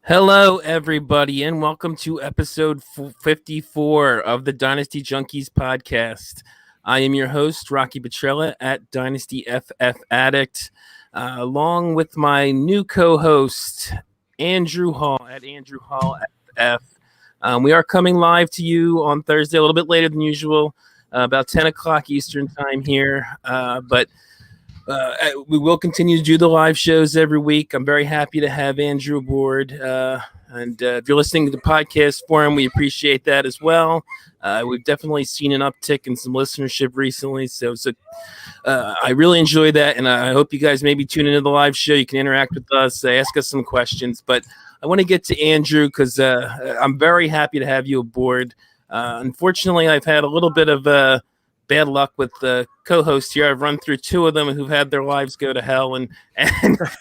Hello, everybody, and welcome to episode 54 of the Dynasty Junkies podcast. I am your host, Rocky Petrella at Dynasty FF Addict, along with my new co-host, Andrew Hall at Andrew Hall FF. We are coming live to you on Thursday, a little bit later than usual, about 10 o'clock Eastern time here, but we will continue to do the live shows every week. I'm very happy to have Andrew aboard. And if you're listening to the podcast for him, we appreciate that as well. We've definitely seen an uptick in some listenership recently. So I really enjoy that. And I hope you guys maybe tune into the live show. You can interact with us, ask us some questions. But I want to get to Andrew because I'm very happy to have you aboard. Unfortunately, I've had a little bit of bad luck with the co-host here. I've run through two of them who've had their lives go to hell and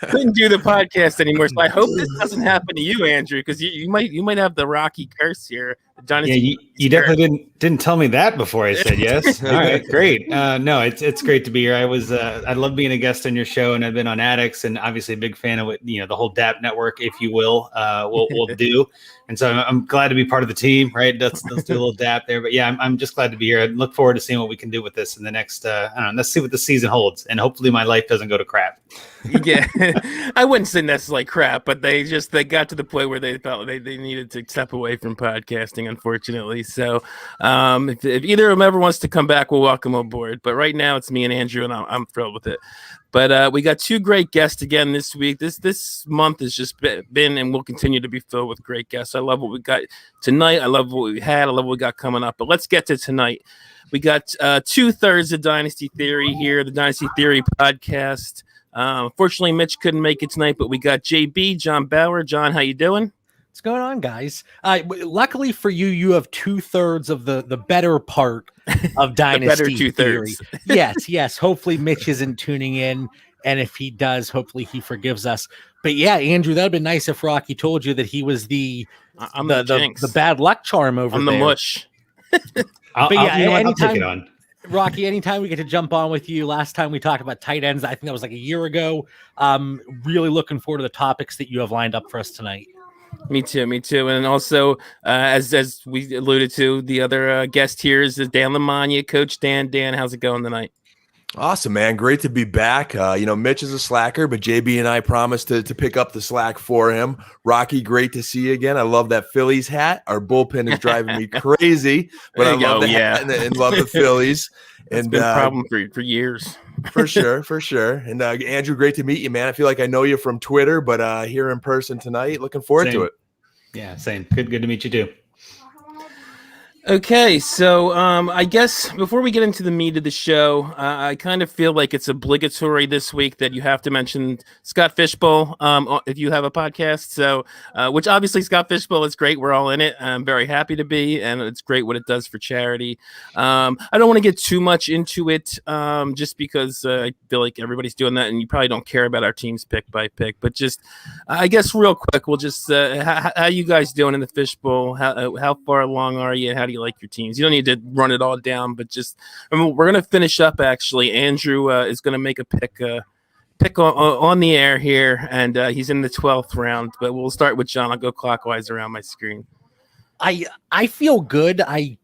couldn't do the podcast anymore. So I hope this doesn't happen to you, Andrew, because you might have the Rocky curse here. You definitely didn't tell me that before I said yes. All right, great. No, it's great to be here. I love being a guest on your show, and I've been on Addicts, and obviously a big fan of what the whole DAP network, if you will, will do. And so I'm glad to be part of the team. Right, let's do a little DAP there. But yeah, I'm just glad to be here. I look forward to seeing what we can do with this in the next. I don't know. Let's see what the season holds, and hopefully my life doesn't go to crap. Yeah, I wouldn't say necessarily crap, but they got to the point where they felt they needed to step away from podcasting, unfortunately. So if either of them ever wants to come back, we'll welcome aboard. But right now it's me and Andrew, and I'm thrilled with it. But we got two great guests again this week. This month has just been and will continue to be filled with great guests. I love what we got tonight. I love what we had. I love what we got coming up. But let's get to tonight. We got 2/3 of Dynasty Theory here, the Dynasty Theory podcast. Unfortunately, Mitch couldn't make it tonight, but we got JB, John Bauer. John, how you doing? What's going on, guys? Luckily for you, you have 2/3 of the better part of Dynasty Theory. Yes. Hopefully Mitch isn't tuning in, and if he does, hopefully he forgives us. But yeah, Andrew, that'd been nice if Rocky told you that he was the bad luck charm over there. I'm the mush. I'll take it on. Rocky, anytime we get to jump on with you. Last time we talked about tight ends, I think that was like a year ago. Really looking forward to the topics that you have lined up for us tonight. Me too. And also, as we alluded to, the other guest here is Dan LaMagna, Coach Dan. Dan, how's it going tonight? Awesome, man. Great to be back. Mitch is a slacker, but JB and I promised to pick up the slack for him. Rocky, great to see you again. I love that Phillies hat. Our bullpen is driving me crazy, but I love the hat and love the Phillies. It's been a problem for years. For sure. And Andrew, great to meet you, man. I feel like I know you from Twitter, but here in person tonight, looking forward to it. Yeah, same. Good to meet you too. Okay, so I guess before we get into the meat of the show, I kind of feel like it's obligatory this week that you have to mention Scott Fishbowl if you have a podcast. So, which obviously Scott Fishbowl is great. We're all in it. I'm very happy to be, and it's great what it does for charity. I don't want to get too much into it just because I feel like everybody's doing that, and you probably don't care about our teams pick by pick. But just, I guess real quick, we'll just, how you guys doing in the Fishbowl? How far along are you, and how do you like your teams? You don't need to run it all down, but just we're going to finish up. Actually, Andrew is going to make a pick on the air here, and he's in the 12th round. But we'll start with John. I'll go clockwise around my screen. I feel good. I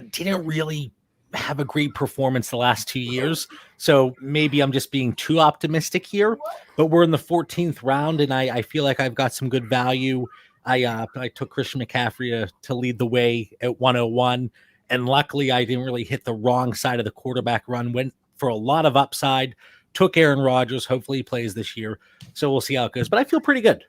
didn't really have a great performance the last 2 years, so maybe I'm just being too optimistic here. But we're in the 14th round, and I feel like I've got some good value. I took Christian McCaffrey to lead the way at 101, and luckily I didn't really hit the wrong side of the quarterback run. Went for a lot of upside. Took Aaron Rodgers. Hopefully he plays this year, so we'll see how it goes. But I feel pretty good.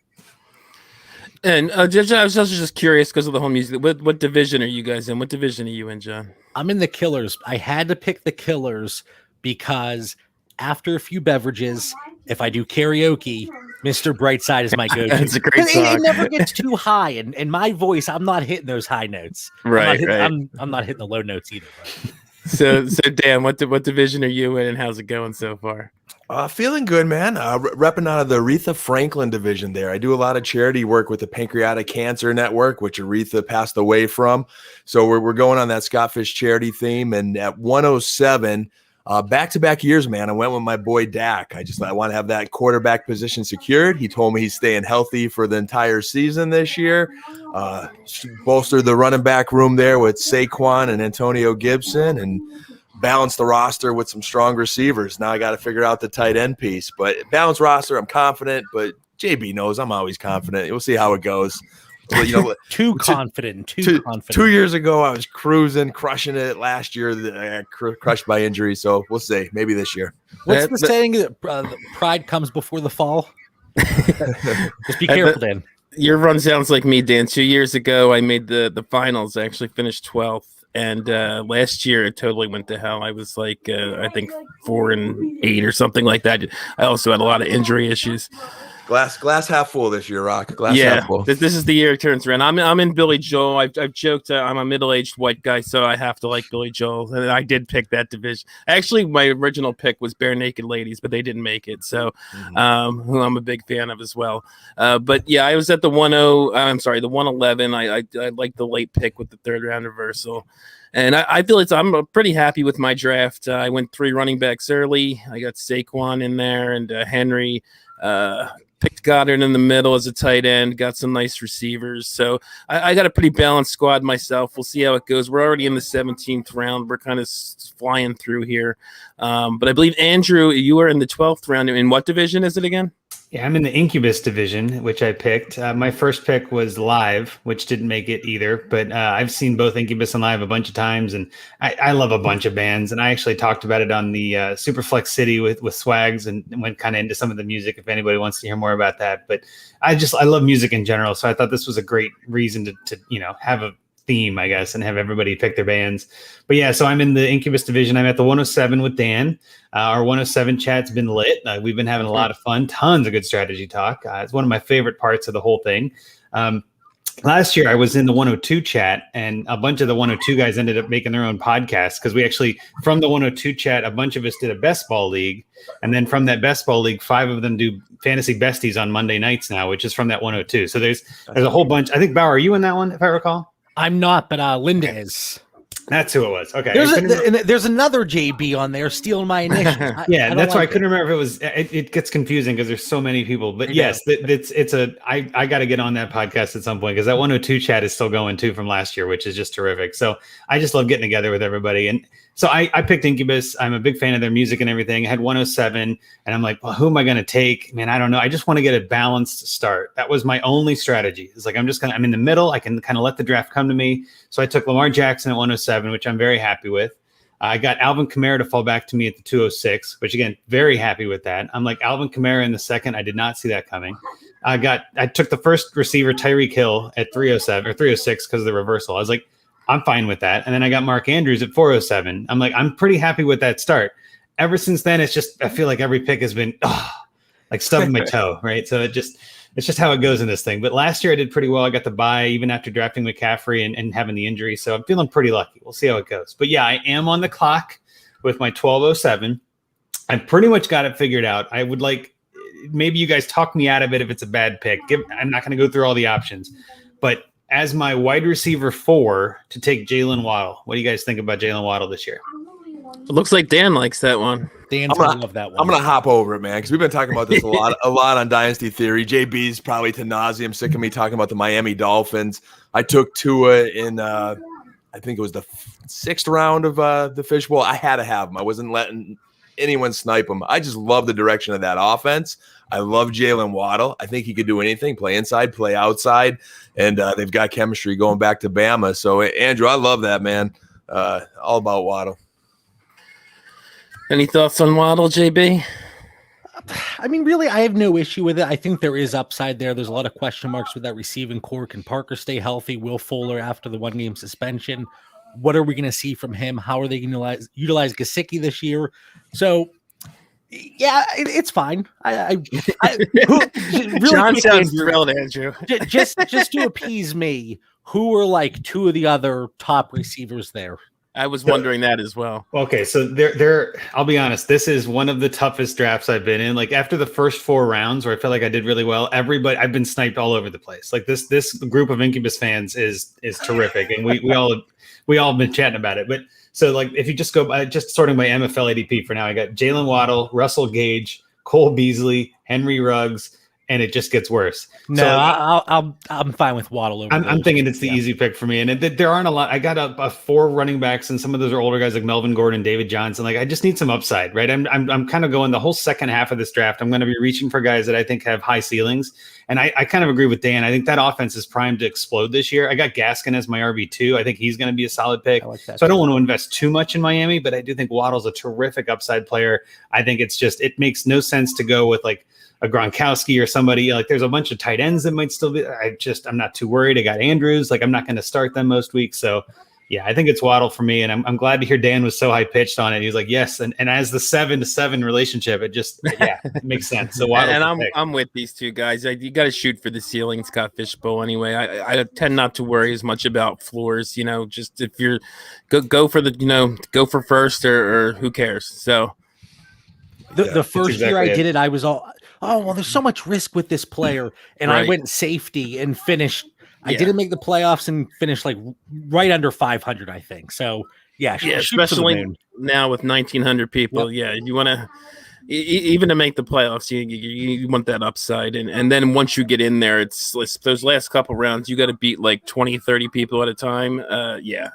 And I was also just curious because of the whole music. What division are you guys in? What division are you in, John? I'm in the Killers. I had to pick the Killers because after a few beverages, if I do karaoke, Mr. Brightside is my go-to. It's a great song. It never gets too high, and my voice, I'm not hitting those high notes. Right, I'm not hitting the low notes either. So Dan, what division are you in, and how's it going so far? Feeling good, man. Repping out of the Aretha Franklin division there. I do a lot of charity work with the Pancreatic Cancer Network, which Aretha passed away from. So we're going on that Scott Fish charity theme. And at 107, back-to-back years, man, I went with my boy Dak. I want to have that quarterback position secured. He told me he's staying healthy for the entire season this year. Bolstered the running back room there with Saquon and Antonio Gibson, and balance the roster with some strong receivers. Now I got to figure out the tight end piece, but balanced roster, I'm confident, but JB knows I'm always confident. We'll see how it goes. Too confident. 2 years ago, I was crushing it. Last year, I got crushed by injury. So we'll see. Maybe this year. What's the saying that pride comes before the fall? Just be careful, Dan. Your run sounds like me, Dan. 2 years ago, I made the finals. I actually finished 12th. And last year, it totally went to hell. I was like, I think 4-8 or something like that. I also had a lot of injury issues. Glass half full this year, Rock. Glass half full. This is the year it turns around. I'm in Billy Joel. I've joked I'm a middle-aged white guy, so I have to like Billy Joel. And I did pick that division. Actually, my original pick was Bare Naked Ladies, but they didn't make it. So, who I'm a big fan of as well. But yeah, I was at the 111. I like the late pick with the third round reversal. And I feel I'm pretty happy with my draft. I went 3 running backs early. I got Saquon in there and Henry. Picked Goddard in the middle as a tight end, got some nice receivers. So I got a pretty balanced squad myself. We'll see how it goes. We're already in the 17th round. We're kind of flying through here. But I believe, Andrew, you are in the 12th round. In what division is it again? Yeah, I'm in the Incubus division, which I picked. My first pick was Live, which didn't make it either. But I've seen both Incubus and Live a bunch of times, and I love a bunch of bands. And I actually talked about it on the Superflex City with Swags, and went kind of into some of the music if anybody wants to hear more about that. But I love music in general, so I thought this was a great reason to have a theme, I guess, and have everybody pick their bands. But yeah, so I'm in the Incubus division. I'm at the 107 with Dan. Our 107 chat's been lit. We've been having a lot of fun, tons of good strategy talk. It's one of my favorite parts of the whole thing. Last year I was in the 102 chat, and a bunch of the 102 guys ended up making their own podcast, because we actually, from the 102 chat, a bunch of us did a best ball league. And then from that best ball league, 5 of them do fantasy besties on Monday nights now, which is from that 102. So there's a whole bunch. I think, Bauer, are you in that one, if I recall? I'm not, but Linda is. That's who it was. Okay. There's another JB on there stealing my initials. Yeah, that's why I couldn't remember if it was. It gets confusing because there's so many people. But yes, I got to get on that podcast at some point, because that 102 chat is still going too from last year, which is just terrific. So I just love getting together with everybody. And so I picked Incubus. I'm a big fan of their music and everything. I had 107, and I'm like, well, who am I going to take? Man, I don't know. I just want to get a balanced start. That was my only strategy. It's like, I'm in the middle. I can kind of let the draft come to me. So I took Lamar Jackson at 107, which I'm very happy with. I got Alvin Kamara to fall back to me at the 206, which, again, very happy with that. I'm like, Alvin Kamara in the second. I did not see that coming. I took the first receiver, Tyreek Hill, at 307 or 306 because of the reversal. I was like, I'm fine with that. And then I got Mark Andrews at 407. I'm like, I'm pretty happy with that start. Ever since then, I feel like every pick has been like stubbing my toe, right? So it's just how it goes in this thing. But last year I did pretty well. I got the bye even after drafting McCaffrey and having the injury. So I'm feeling pretty lucky. We'll see how it goes. But yeah, I am on the clock with my 1207. I pretty much got it figured out. I would like, maybe you guys talk me out of it if it's a bad pick. I'm not going to go through all the options. But as my wide receiver 4 to take Jalen Waddle. What do you guys think about Jalen Waddle this year? It looks like Dan likes that one. Dan's gonna love that one. I'm gonna hop over it, man, because we've been talking about this a lot on Dynasty Theory. JB's probably to nauseam sick of me talking about the Miami Dolphins. I took Tua in I think it was the 6th round of the Fishbowl. I had to have him. I wasn't letting anyone snipe him. I just love the direction of that offense. I love Jalen Waddle. I think he could do anything, play inside, play outside, and they've got chemistry going back to Bama. So, Andrew, I love that, man. All about Waddle. Any thoughts on Waddle, JB? I mean, really, I have no issue with it. I think there is upside there. There's a lot of question marks with that receiving core. Can Parker stay healthy? Will Fuller after the 1-game suspension? What are we going to see from him? How are they going to utilize Gesicki this year? So, yeah, it's fine. Really John sounds thrilled, Andrew. just to appease me, who are like 2 of the other top receivers there? I was wondering that as well. Okay, so there. I'll be honest. This is one of the toughest drafts I've been in. Like after the first 4 rounds, where I felt like I did really well, I've been sniped all over the place. Like this group of Incubus fans is terrific, and we all been chatting about it. But So like if you just go by just sorting by MFL ADP for now, I got Jalen Waddle, Russell Gage, Cole Beasley, Henry Ruggs, and it just gets worse. No, so, I'm fine with Waddle over. I'm thinking it's the easy pick for me, and there aren't a lot. I got a 4 running backs, and some of those are older guys like Melvin Gordon, David Johnson. Like I just need some upside, right? I'm kind of going the whole second half of this draft. I'm going to be reaching for guys that I think have high ceilings, and I kind of agree with Dan. I think that offense is primed to explode this year. I got Gaskin as my RB2. I think he's going to be a solid pick. I don't want to invest too much in Miami, but I do think Waddle's a terrific upside player. I think it makes no sense to go with like a Gronkowski or somebody. Like there's a bunch of tight ends that might still be. I'm not too worried. I got Andrews. Like I'm not going to start them most weeks. So yeah, I think it's Waddle for me. And I'm glad to hear Dan was so high pitched on it. He was like, yes. And as the 7-7 relationship, it makes sense. So Waddle. And I'm with these two guys. You got to shoot for the ceiling, Scott Fishbowl. Anyway, I tend not to worry as much about floors, just if you're go for go for first or who cares. So the first year I did it, I was all, oh, well, there's so much risk with this player. And I went safety and finished. I didn't make the playoffs and finished like right under 500, I think. So, especially now with 1,900 people. Yep. Yeah, you want to even to make the playoffs, you want that upside. And then once you get in there, it's those last couple rounds, you got to beat like 20, 30 people at a time.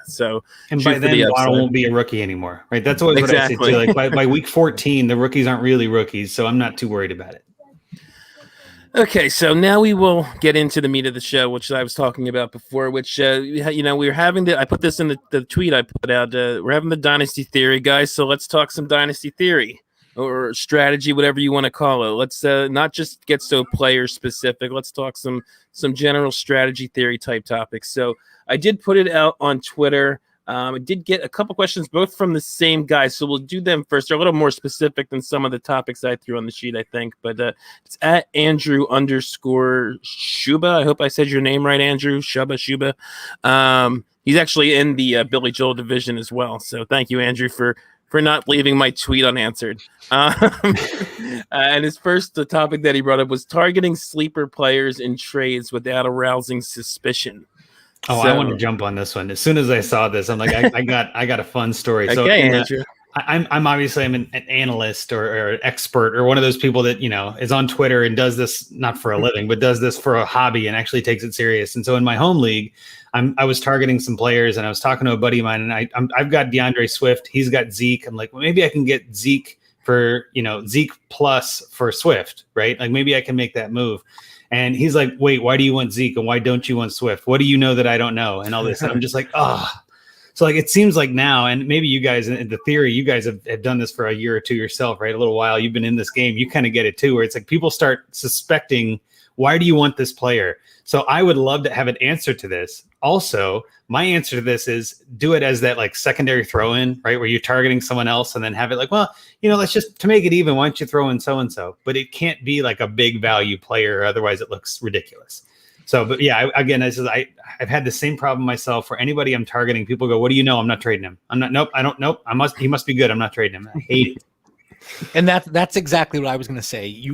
So and by then, Waddle won't be a rookie anymore, right? That's always what I say too. Like by week 14, the rookies aren't really rookies, so I'm not too worried about it. Okay, so now we will get into the meat of the show, which I was talking about before, which, we were having I put this in the tweet I put out. We're having the Dynasty Theory, guys. So let's talk some Dynasty Theory or strategy, whatever you want to call it. Let's not just get so player specific. Let's talk some general strategy theory type topics. So I did put it out on Twitter. I did get a couple questions, both from the same guy, so we'll do them first. They're a little more specific than some of the topics I threw on the sheet, I think. But it's at Andrew_Shuba. I hope I said your name right, Andrew. Shuba. He's actually in the Billy Joel division as well. So thank you, Andrew, for not leaving my tweet unanswered. And his first topic that he brought up was targeting sleeper players in trades without arousing suspicion. Oh, I want to jump on this one. As soon as I saw this, I'm like, I got a fun story. So Andrew. I'm obviously an analyst or an expert or one of those people that, is on Twitter and does this not for a living, but does this for a hobby and actually takes it serious. And so in my home league, I was targeting some players and I was talking to a buddy of mine and I've got DeAndre Swift. He's got Zeke. I'm like, well, maybe I can get Zeke for, Zeke plus for Swift, right? Like maybe I can make that move. And he's like, wait, why do you want Zeke and why don't you want Swift? What do you know that I don't know? And all this. And I'm just like, oh. So like it seems like now, and maybe you guys in the theory, you guys have done this for a year or two yourself, right? A little while. You've been in this game. You kind of get it too, where it's like people start suspecting, why do you want this player? So I would love to have an answer to this. Also, my answer to this is do it as that like secondary throw in, right? Where you're targeting someone else and then have it like, well, let's just to make it even, why don't you throw in so-and-so? But it can't be like a big value player. Otherwise it looks ridiculous. So, but yeah, I've had the same problem myself for anybody I'm targeting. People go, what do you know? I'm not trading him. Nope. He must be good. I'm not trading him. I hate it. And that's exactly what I was going to say.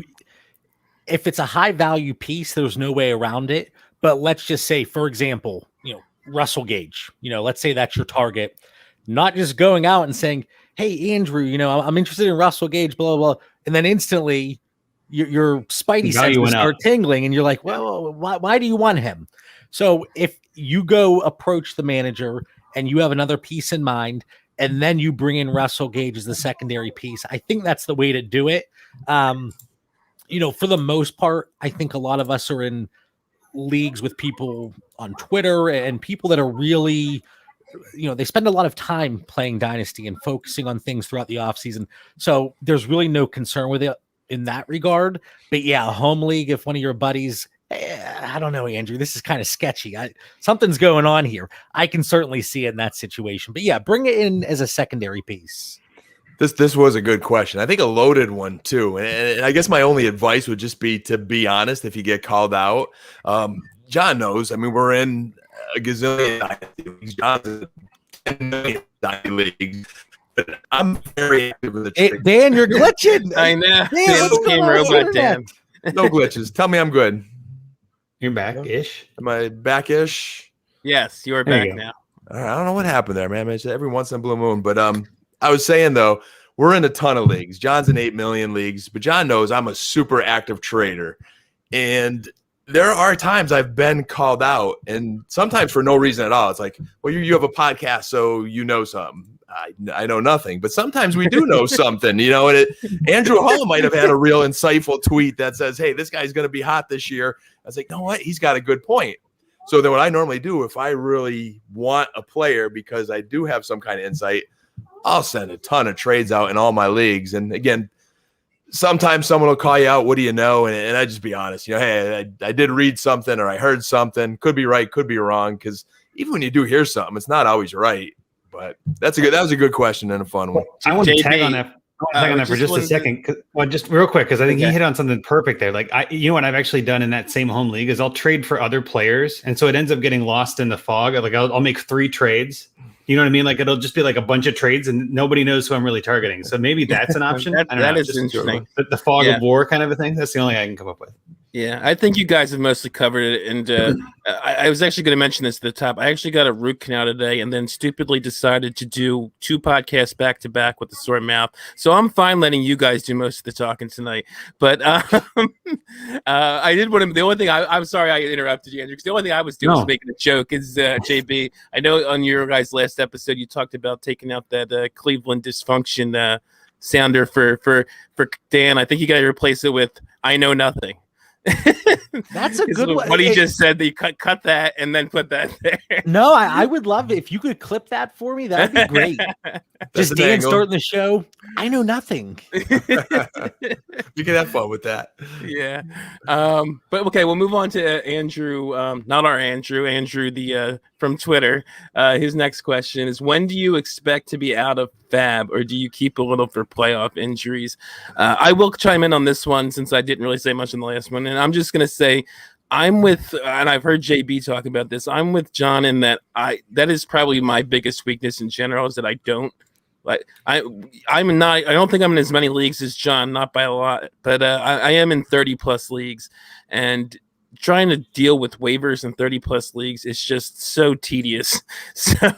If it's a high value piece, there's no way around it. But let's just say, for example, Russell Gage, let's say that's your target, not just going out and saying, hey, Andrew, I'm interested in Russell Gage, blah, blah, blah. And then instantly your spidey senses start tingling and you're like, well, why do you want him? So if you go approach the manager and you have another piece in mind, and then you bring in Russell Gage as the secondary piece, I think that's the way to do it. For the most part, I think a lot of us are in leagues with people on Twitter and people that are really, they spend a lot of time playing Dynasty and focusing on things throughout the offseason. So there's really no concern with it in that regard. But yeah, a home league, if one of your buddies, I don't know, Andrew, this is kind of sketchy. Something's going on here. I can certainly see it in that situation. But yeah, bring it in as a secondary piece. This was a good question. I think a loaded one too. And I guess my only advice would just be to be honest if you get called out. John knows. I mean, we're in a gazillion leagues. John's in 10 million leagues. But I'm very active with the trade. Dan, you're glitching. I know. Game robot, Dan. No glitches. Tell me I'm good. You're back-ish. Am I back-ish? Yes, you're back now. I don't know what happened there, man. It's every once in a blue moon. But I was saying though, we're in a ton of leagues. John's in 8 million leagues, but John knows I'm a super active trader. And there are times I've been called out, and sometimes for no reason at all. It's like, well, you have a podcast, so you know something. I know nothing, but sometimes we do know something, you know. And Andrew Hall might have had a real insightful tweet that says, hey, this guy's going to be hot this year. I was like, no, what? He's got a good point. So then what I normally do, if I really want a player because I do have some kind of insight, I'll send a ton of trades out in all my leagues. And again, sometimes someone will call you out. What do you know? And I just be honest, you know, hey, I did read something or I heard something. Could be right, could be wrong. Because even when you do hear something, it's not always right. But that was a good question and a fun one. I want to tag on that. For just a second. Just real quick, because I think you hit on something perfect there. Like, you know what I've actually done in that same home league is I'll trade for other players. And so it ends up getting lost in the fog. Like I'll make 3 trades. You know what I mean? Like it'll just be like a bunch of trades and nobody knows who I'm really targeting. So maybe that's an option. That is interesting. The fog of war kind of a thing. That's the only thing I can come up with. Yeah, I think you guys have mostly covered it. And I was actually going to mention this at the top. I actually got a root canal today and then stupidly decided to do 2 podcasts back to back with a sore mouth. So I'm fine letting you guys do most of the talking tonight. But I did want to, the only thing I'm sorry I interrupted you, Andrew, because the only thing I was doing was making a joke is JB. I know on your guys' last episode, you talked about taking out that Cleveland dysfunction sounder for Dan. I think you got to replace it with I know nothing. That's a good one. What he just said, they cut that and then put that there. No, I would love it if you could clip that for me. That'd be great. Just Dan starting the show. I know nothing. You can have fun with that. Yeah. But okay, we'll move on to Andrew. Not our Andrew the from Twitter. His next question is: when do you expect to be out of Fab, or do you keep a little for playoff injuries? I will chime in on this one since I didn't really say much in the last one, and I'm just gonna say I'm with, and I've heard JB talk about this. I'm with John in that that is probably my biggest weakness in general is that I don't. Like I don't think I'm in as many leagues as John, not by a lot, but I am in 30 plus leagues, and trying to deal with waivers in 30 plus leagues is just so tedious. So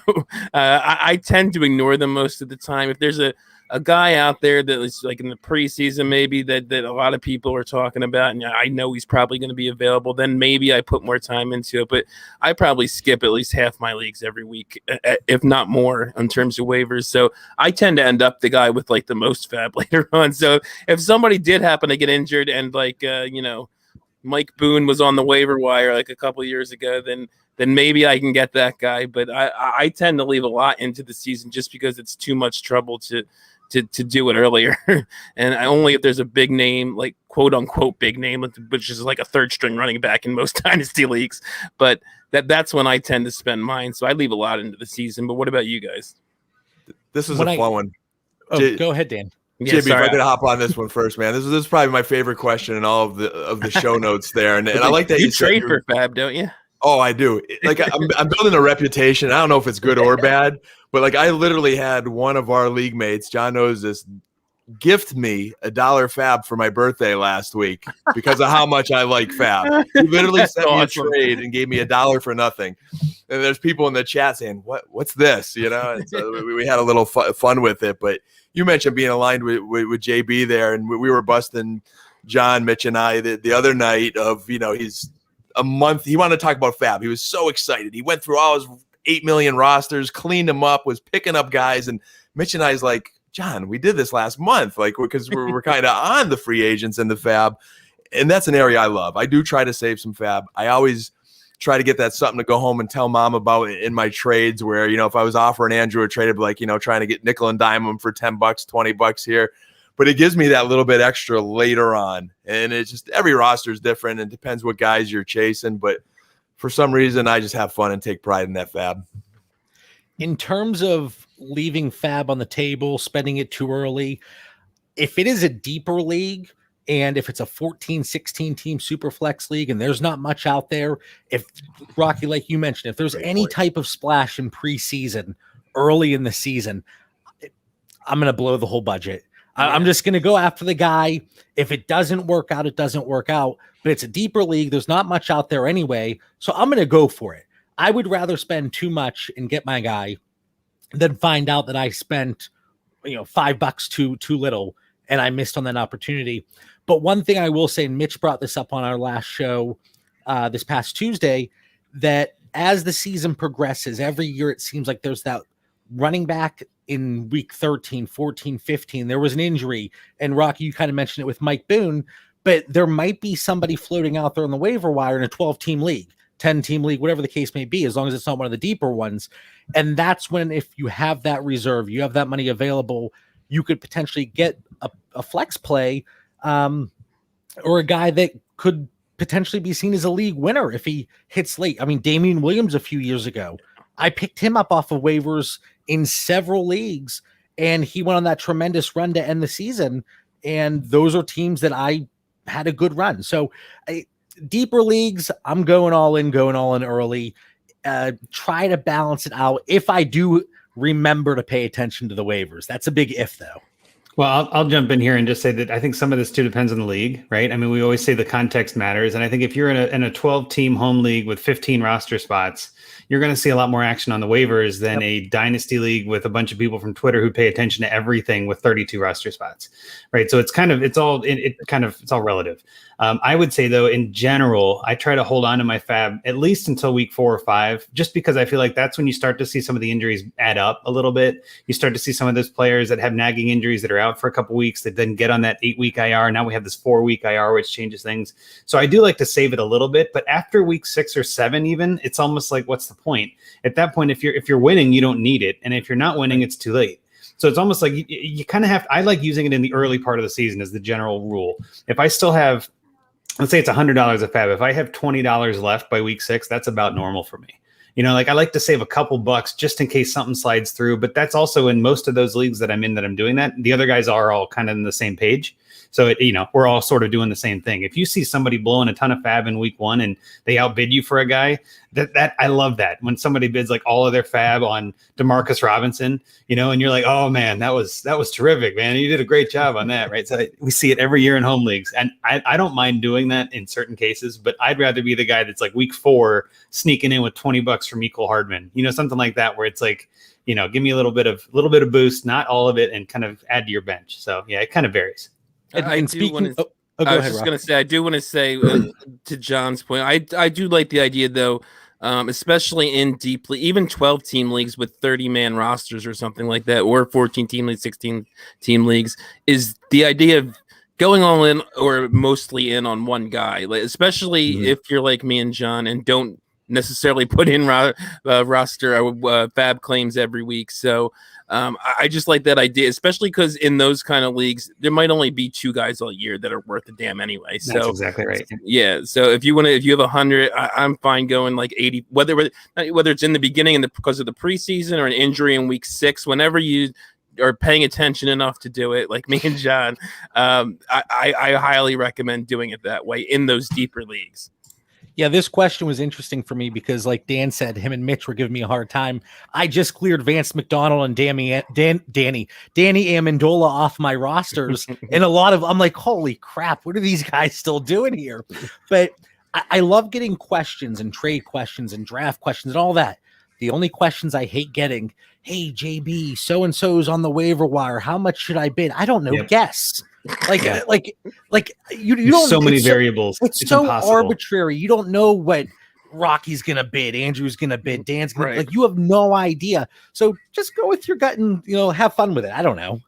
I tend to ignore them most of the time. If there's a guy out there that is like in the preseason, maybe that a lot of people are talking about, and I know he's probably going to be available, then maybe I put more time into it. But I probably skip at least half my leagues every week, if not more, in terms of waivers. So I tend to end up the guy with like the most fab later on. So if somebody did happen to get injured and like, Mike Boone was on the waiver wire like a couple of years ago, then maybe I can get that guy. But I tend to leave a lot into the season just because it's too much trouble to do it earlier. And only if there's a big name, like quote unquote big name, which is like a third string running back in most dynasty leagues. But that's when I tend to spend mine. So I leave a lot into the season. But what about you guys? This is a fun one. Go ahead, Dan. Yeah, JB, if I could hop on this one first, man. This is probably my favorite question in all of the show notes there. And I like that you trade for Fab, don't you? Oh, I do. Like I'm building a reputation. I don't know if it's good or bad, but like I literally had one of our league mates, John knows this, gift me $1 Fab for my birthday last week because of how much I like Fab. He literally sent me a trade and gave me $1 for nothing. And there's people in the chat saying, "What's this?" You know. And so we had a little fun with it. But you mentioned being aligned with JB there, and we were busting John, Mitch, and I the other night of he's a month. He wanted to talk about Fab. He was so excited. He went through all his 8 million rosters, cleaned them up, was picking up guys, and Mitch and I's like, John, we did this last month, like because we're kind of on the free agents and the Fab, and that's an area I love. I do try to save some Fab. I always try to get that something to go home and tell mom about in my trades. Where if I was offering Andrew a trade, I'd be like trying to get nickel and dime him for $10, $20 here, but it gives me that little bit extra later on, and it's just every roster is different and depends what guys you're chasing. But for some reason, I just have fun and take pride in that Fab. In terms of leaving Fab on the table, spending it too early, if it is a deeper league and if it's a 14, 16 team super flex league and there's not much out there, if Rocky, like you mentioned, if there's any type of splash in preseason early in the season, I'm going to blow the whole budget. I'm just going to go after the guy. If it doesn't work out, it doesn't work out, but it's a deeper league. There's not much out there anyway. So I'm going to go for it. I would rather spend too much and get my guy than find out that I spent, $5 too little and I missed on that opportunity. But one thing I will say, and Mitch brought this up on our last show this past Tuesday, that as the season progresses, every year it seems like there's that running back in week 13, 14, 15. There was an injury, and Rocky, you kind of mentioned it with Mike Boone, but there might be somebody floating out there on the waiver wire in a 12-team league, 10-team league, whatever the case may be, as long as it's not one of the deeper ones. And that's when, if you have that reserve, you have that money available, you could potentially get a flex play or a guy that could potentially be seen as a league winner if he hits late. I mean, Damian Williams a few years ago, I picked him up off of waivers in several leagues, and he went on that tremendous run to end the season. And those are teams that I had a good run. So deeper leagues, I'm going all in early. Try to balance it out. If I do remember to pay attention to the waivers, that's a big if though. Well, I'll jump in here and just say that I think some of this too depends on the league, right? I mean, we always say the context matters. And I think if you're in a 12-team home league with 15 roster spots, you're going to see a lot more action on the waivers than a dynasty league with a bunch of people from Twitter who pay attention to everything with 32 roster spots, right? So it's all relative. I would say though, in general, I try to hold on to my fab at least until week 4 or 5, just because I feel like that's when you start to see some of the injuries add up a little bit. You start to see some of those players that have nagging injuries that are out for a couple weeks that then get on that 8-week IR. Now we have this 4-week IR, which changes things. So I do like to save it a little bit, but after week 6 or 7, even, it's almost like, what's the point? At that point, if you're winning, you don't need it. And if you're not winning, it's too late. So it's almost like you kind of I like using it in the early part of the season as the general rule. If I still have, let's say it's $100 a fab. If I have $20 left by week 6, that's about normal for me. Like I like to save a couple bucks just in case something slides through, but that's also in most of those leagues that I'm in that I'm doing that. The other guys are all kind of in the same page. So, we're all sort of doing the same thing. If you see somebody blowing a ton of fab in week 1 and they outbid you for a guy, that I love that. When somebody bids like all of their fab on DeMarcus Robinson, and you're like, oh man, that was terrific, man. You did a great job on that, right? So we see it every year in home leagues. And I don't mind doing that in certain cases, but I'd rather be the guy that's like week 4 sneaking in with $20 from Equal Hardman, something like that, where it's like, give me a little bit of boost, not all of it, and kind of add to your bench. So yeah, it kind of varies. And speaking, I was just going to say, I do want to say to John's point, I do like the idea though, especially in deeply, even 12-team leagues with 30-man rosters or something like that, or 14-team leagues, 16-team leagues, is the idea of going all in or mostly in on one guy, like, especially if you're like me and John and don't necessarily put in roster fab claims every week. So I just like that idea, especially because in those kind of leagues, there might only be 2 guys all year that are worth a damn anyway. So that's exactly right. Yeah. So if you have 100, I'm fine going like 80, whether it's in the beginning and because of the preseason or an injury in week 6, whenever you are paying attention enough to do it, like me and John, I highly recommend doing it that way in those deeper leagues. Yeah, this question was interesting for me because, like Dan said, him and Mitch were giving me a hard time. I just cleared Vance McDonald and Danny Amendola off my rosters, and I'm like, holy crap, what are these guys still doing here? But I love getting questions and trade questions and draft questions and all that. The only questions I hate getting, hey, JB, so-and-so's on the waiver wire. How much should I bid? I don't know. Yep. Guess. Like you don't. So many variables. It's so impossible. Arbitrary. You don't know what Rocky's gonna bid, Andrew's gonna bid, Dan's gonna like. You have no idea. So just go with your gut and have fun with it. I don't know.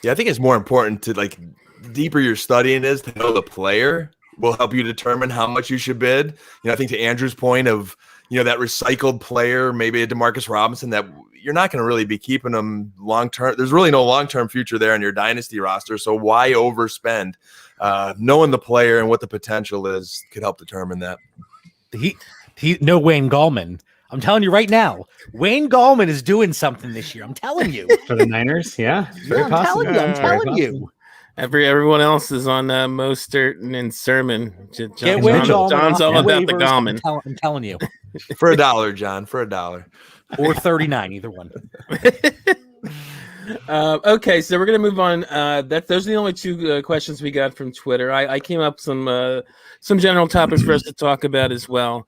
Yeah, I think it's more important to the deeper your studying is to know the player will help you determine how much you should bid. I think to Andrew's point of that recycled player, maybe a DeMarcus Robinson, that you're not going to really be keeping them long term. There's really no long term future there in your dynasty roster. So why overspend? Knowing the player and what the potential is could help determine that. No Wayne Gallman. I'm telling you right now, Wayne Gallman is doing something this year. I'm telling you. For the Niners, yeah. I'm telling you. Everyone else is on Mostert and Sermon. John's all about the Gallman. I'm telling you. For $1, John. For $1. Or 39, either one. Okay, so we're gonna move on. Those are the only 2 questions we got from Twitter. I came up some general topics for us to talk about as well.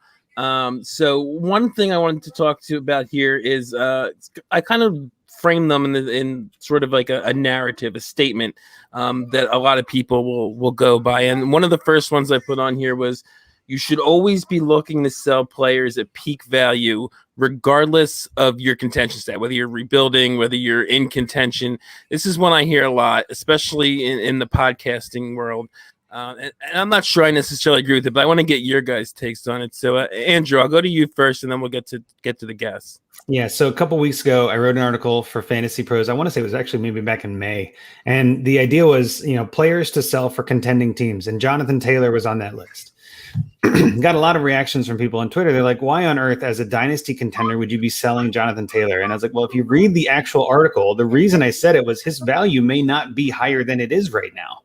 So one thing I wanted to talk to you about here is I kind of frame them in sort of like a narrative, a statement that a lot of people will go by. And one of the first ones I put on here was, you should always be looking to sell players at peak value, regardless of your contention stat, whether you're rebuilding, whether you're in contention. This is one I hear a lot, especially in the podcasting world. And I'm not sure I necessarily agree with it, but I want to get your guys' takes on it. So, Andrew, I'll go to you first, and then we'll get to the guests. Yeah, so a couple weeks ago, I wrote an article for Fantasy Pros. I want to say it was actually maybe back in May, and the idea was, players to sell for contending teams, and Jonathan Taylor was on that list. Got a lot of reactions from people on Twitter. They're like, why on earth, as a dynasty contender, would you be selling Jonathan Taylor? And I was like, well, if you read the actual article, the reason I said it was his value may not be higher than it is right now.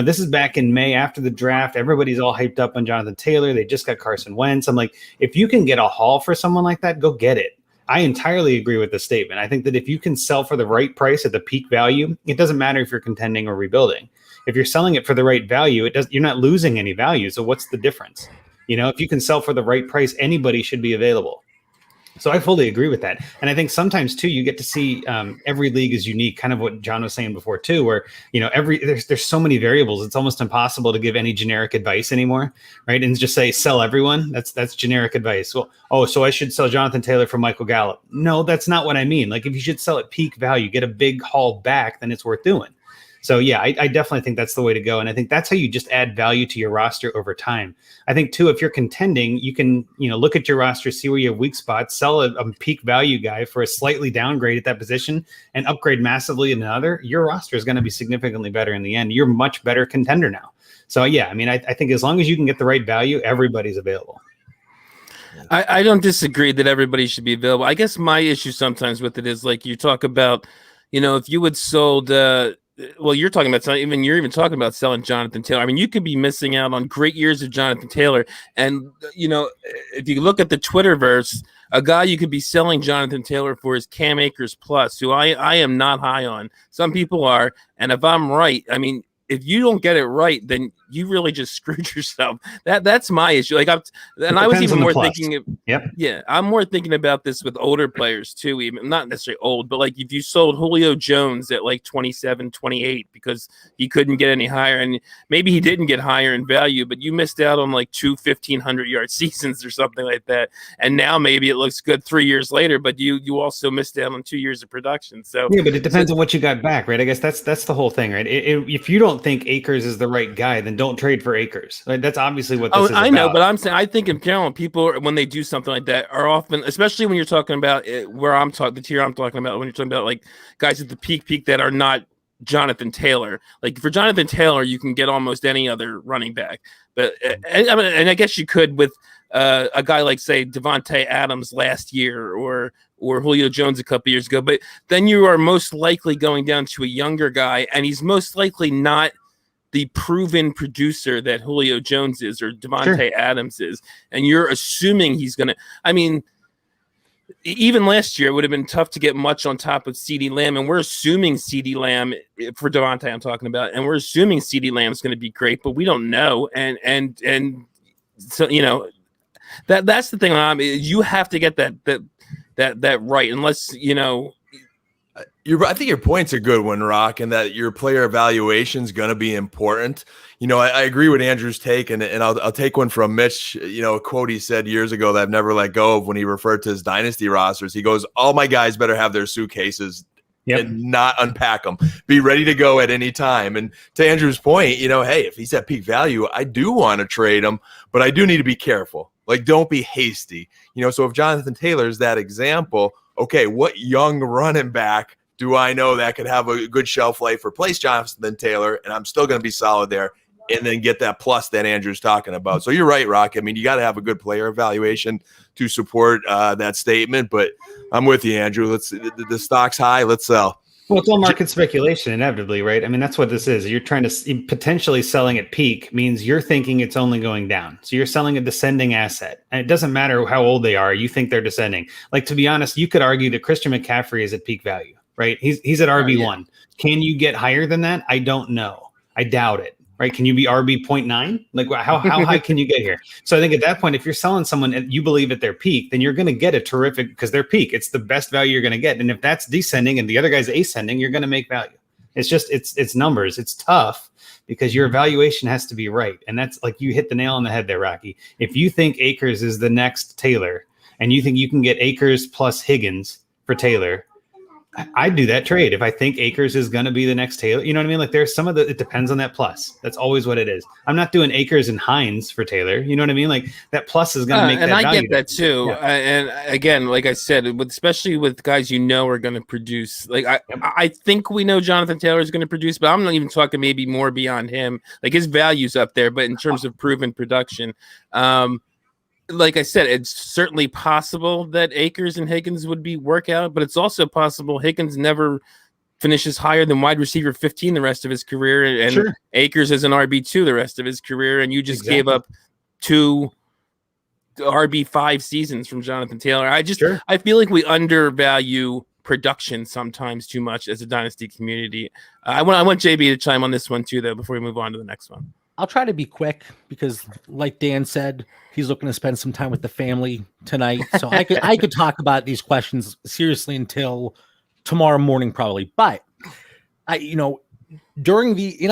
This is back in May after the draft. Everybody's all hyped up on Jonathan Taylor. They just got Carson Wentz. I'm like, if you can get a haul for someone like that, go get it. I entirely agree with the statement. I think that if you can sell for the right price at the peak value, it doesn't matter if you're contending or rebuilding. If you're selling it for the right value, you're not losing any value. So what's the difference? If you can sell for the right price, anybody should be available. So I fully agree with that. And I think sometimes too, you get to see every league is unique, kind of what John was saying before too, where, there's so many variables. It's almost impossible to give any generic advice anymore. Right. And just say, sell everyone. That's generic advice. Well, so I should sell Jonathan Taylor for Michael Gallup. No, that's not what I mean. Like, if you should sell at peak value, get a big haul back, then it's worth doing. So yeah, I definitely think that's the way to go. And I think that's how you just add value to your roster over time. I think too, if you're contending, you can, look at your roster, see where you have weak spots, sell a peak value guy for a slightly downgrade at that position and upgrade massively in another. Your roster is going to be significantly better in the end. You're much better contender now. So yeah, I think as long as you can get the right value, everybody's available. I don't disagree that everybody should be available. I guess my issue sometimes with it is, like, you talk about, if you had sold, you're talking about selling, you're even talking about selling Jonathan Taylor. You could be missing out on great years of Jonathan Taylor. And, if you look at the Twitterverse, a guy you could be selling Jonathan Taylor for is Cam Akers Plus, who I am not high on. Some people are. And if I'm right, if you don't get it right, then you really just screwed yourself. That's my issue. Like, I was even more thinking. Yeah, I'm more thinking about this with older players too. Even not necessarily old, but like if you sold Julio Jones at like 27, 28 because he couldn't get any higher, and maybe he didn't get higher in value, but you missed out on like 2 1,500-yard seasons or something like that. And now maybe it looks good 3 years later, but you also missed out on 2 years of production. So yeah, but it depends on what you got back, right? I guess that's the whole thing, right? If you don't think Akers is the right guy, then don't trade for Akers. Like, that's obviously what this is about. I know, but I'm saying, I think in general, people, when they do something like that, are often, especially when you're talking about the tier I'm talking about, when you're talking about like guys at the peak that are not Jonathan Taylor. Like, for Jonathan Taylor, you can get almost any other running back. But and I guess you could with a guy like, say, Devontae Adams last year or Julio Jones a couple years ago. But then you are most likely going down to a younger guy, and he's most likely not the proven producer that Julio Jones is or Devontae Adams is. And you're assuming he's going to, even last year, it would have been tough to get much on top of CeeDee Lamb. And we're assuming CeeDee Lamb, for Devontae I'm talking about, and we're assuming CeeDee Lamb is going to be great, but we don't know. And so, that's the thing. You have to get that right, unless, I think your point's a good one, Rock, and that your player evaluation is going to be important. I agree with Andrew's take, and I'll take one from Mitch. A quote he said years ago that I've never let go of when he referred to his dynasty rosters. He goes, "All my guys better have their suitcases and not unpack them. Be ready to go at any time." And to Andrew's point, hey, if he's at peak value, I do want to trade him, but I do need to be careful. Like, don't be hasty. So if Jonathan Taylor is that example, okay, what young running back do I know that could have a good shelf life, replace Jonathan Taylor, and I'm still going to be solid there, and then get that plus that Andrew's talking about? So you're right, Rock. You got to have a good player evaluation to support that statement. But I'm with you, Andrew. The stock's high. Let's sell. Well, it's all market speculation, inevitably, right? That's what this is. You're trying to potentially selling at peak means you're thinking it's only going down. So you're selling a descending asset, and it doesn't matter how old they are. You think they're descending. Like, to be honest, you could argue that Christian McCaffrey is at peak value. Right, he's at RB1. Can you get higher than that? I don't know. I doubt it. right? Can you be RB 0.9? Like how high can you get here? So I think at that point, if you're selling someone and you believe at their peak, then you're going to get a terrific, because their peak, it's the best value you're going to get. And if that's descending and the other guy's ascending, you're going to make value. It's just, it's numbers. It's tough because your evaluation has to be right. And that's like, you hit the nail on the head there, Rocky. If you think Akers is the next Taylor and you think you can get Akers plus Higgins for Taylor, I'd do that trade. If I think Akers is going to be the next Taylor, you know what I mean? Like there's it depends on that plus. That's always what it is. I'm not doing Akers and Hines for Taylor. You know what I mean? Like that plus is going to make and that I get that too. Yeah. And again, like I said, especially with guys are going to produce. Like I think we know Jonathan Taylor is going to produce, but I'm not even talking maybe more beyond him. Like his value's up there, but in terms of proven production, like I said, it's certainly possible that Akers and Higgins would be workout, but it's also possible Higgins never finishes higher than wide receiver 15 the rest of his career, and Akers is an RB2 the rest of his career, and you just gave up 2 RB5 seasons from Jonathan Taylor. I feel like we undervalue production sometimes too much as a dynasty community. I want JB to chime on this one too, though, before we move on to the next one. I'll try to be quick because, like Dan said, he's looking to spend some time with the family tonight. So I could talk about these questions seriously until tomorrow morning, probably. But in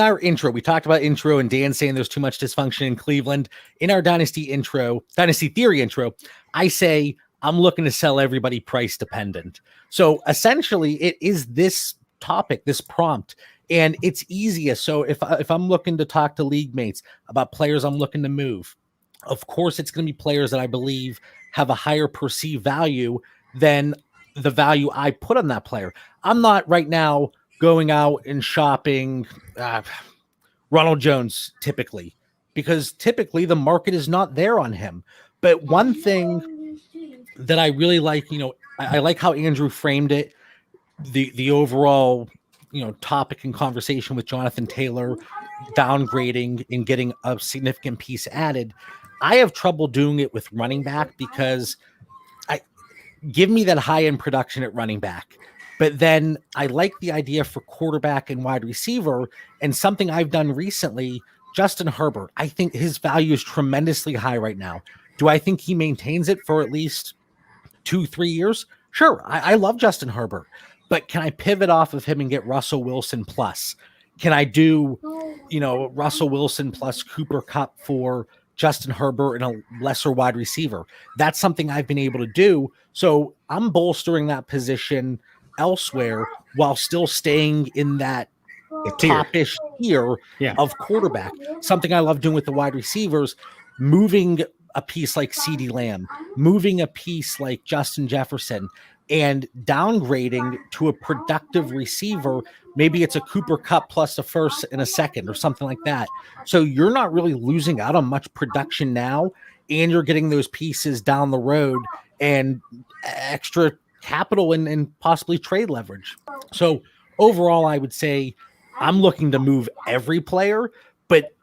our intro, we talked about intro and Dan saying there's too much dysfunction in Cleveland. In our Dynasty Theory intro, I say I'm looking to sell everybody price dependent. So essentially, it is this topic, this prompt. And it's easiest. So if I'm looking to talk to league mates about players I'm looking to move, of course, it's going to be players that I believe have a higher perceived value than the value I put on that player. I'm not right now going out and shopping Ronald Jones typically, because typically the market is not there on him. But one thing that I really like, I like how Andrew framed it, the overall topic and conversation with Jonathan Taylor downgrading and getting a significant piece added. I have trouble doing it with running back because give me that high end production at running back. But then I like the idea for quarterback and wide receiver, and something I've done recently, Justin Herbert. I think his value is tremendously high right now. Do I think he maintains it for at least 2-3 years? Sure. I love Justin Herbert. But can I pivot off of him and get Russell Wilson plus? Can I do, Russell Wilson plus Cooper Kupp for Justin Herbert and a lesser wide receiver? That's something I've been able to do. So I'm bolstering that position elsewhere while still staying in that top-ish tier of quarterback. Something I love doing with the wide receivers, moving a piece like CeeDee Lamb, moving a piece like Justin Jefferson, and downgrading to a productive receiver. Maybe it's a Cooper Kupp plus a first and a second or something like that. So you're not really losing out on much production now, and you're getting those pieces down the road and extra capital and possibly trade leverage. So overall, I would say I'm looking to move every player, but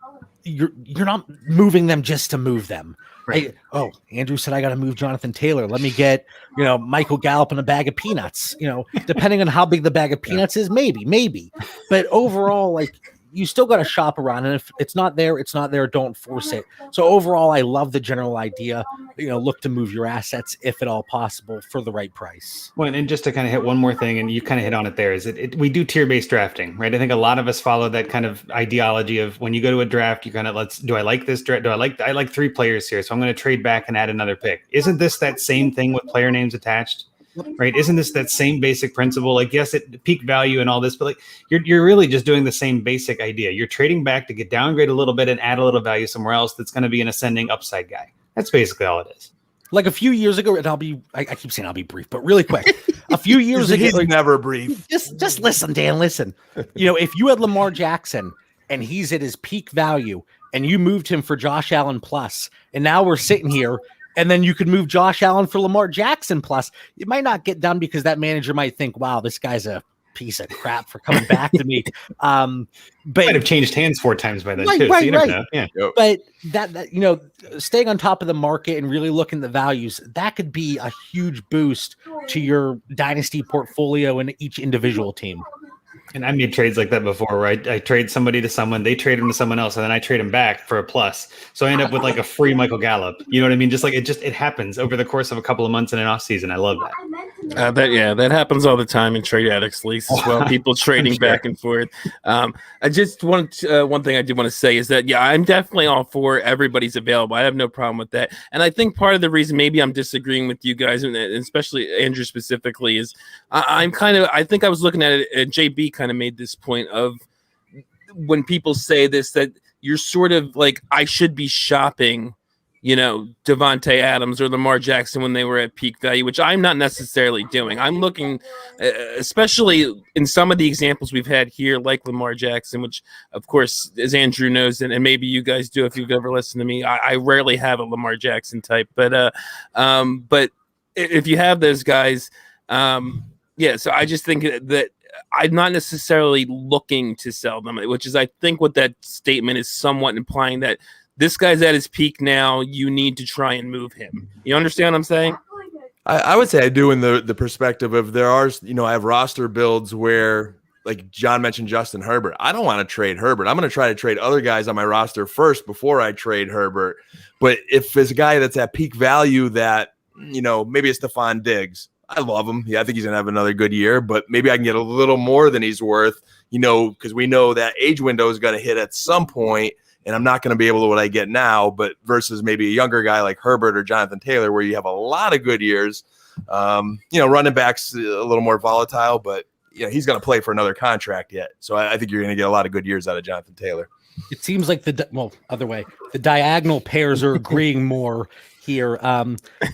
you're not moving them just to move them. Right. Andrew said I got to move Jonathan Taylor. Let me get, Michael Gallup in a bag of peanuts. Depending on how big the bag of peanuts is, maybe. But overall, like, you still got to shop around, and if it's not there, it's not there. Don't force it. So overall, I love the general idea. Look to move your assets if at all possible for the right price. Well, and just to kind of hit one more thing, and you kind of hit on it there, is we do tier-based drafting, right? I think a lot of us follow that kind of ideology of when you go to a draft, you kind of do I like this draft? I like 3 players here, so I'm going to trade back and add another pick. Isn't this that same thing with player names attached? Right? Isn't this that same basic principle? Like, yes, it peak value and all this, but like you're really just doing the same basic idea. You're trading back to get downgrade a little bit and add a little value somewhere else that's going to be an ascending upside guy. That's basically all it is. Like a few years ago, and I keep saying I'll be brief, but really quick. A few years ago, he's never brief. Just listen, Dan. Listen. If you had Lamar Jackson and he's at his peak value, and you moved him for Josh Allen plus, and now we're sitting here. And then you could move Josh Allen for Lamar Jackson plus. It might not get done because that manager might think, wow, this guy's a piece of crap for coming back to me. But might have changed hands 4 times by then too. So you never know. Yeah. But that staying on top of the market and really looking at the values, that could be a huge boost to your dynasty portfolio and each individual team. And I made trades like that before, where I trade somebody to someone, they trade them to someone else, and then I trade them back for a plus. So I end up with like a free Michael Gallup. You know what I mean? It happens over the course of a couple of months in an off season. I love that. That happens all the time in trade addicts leagues as well. People trading back and forth. I just want one thing I do want to say is that I'm definitely all for everybody's available. I have no problem with that. And I think part of the reason maybe I'm disagreeing with you guys, and especially Andrew specifically, is I think I was looking at it, and JB kind of made this point of when people say this, that you're sort of like, I should be shopping, Devontae Adams or Lamar Jackson when they were at peak value, which I'm not necessarily doing. I'm looking, especially in some of the examples we've had here, like Lamar Jackson, which, of course, as Andrew knows, and maybe you guys do if you've ever listened to me, I rarely have a Lamar Jackson type. But if you have those guys, so I just think that I'm not necessarily looking to sell them, which is, I think, what that statement is somewhat implying, that this guy's at his peak now. You need to try and move him. You understand what I'm saying? I would say I do in the perspective of there are, I have roster builds where, like John mentioned, Justin Herbert. I don't want to trade Herbert. I'm going to try to trade other guys on my roster first before I trade Herbert. But if there's a guy that's at peak value that, maybe it's Stephon Diggs. I love him. Yeah, I think he's going to have another good year, but maybe I can get a little more than he's worth, because we know that age window is going to hit at some point, and I'm not going to be able to what I get now, but versus maybe a younger guy like Herbert or Jonathan Taylor, where you have a lot of good years. Running back's a little more volatile, but he's going to play for another contract yet. So I think you're going to get a lot of good years out of Jonathan Taylor. It seems like other way, the diagonal pairs are agreeing more here,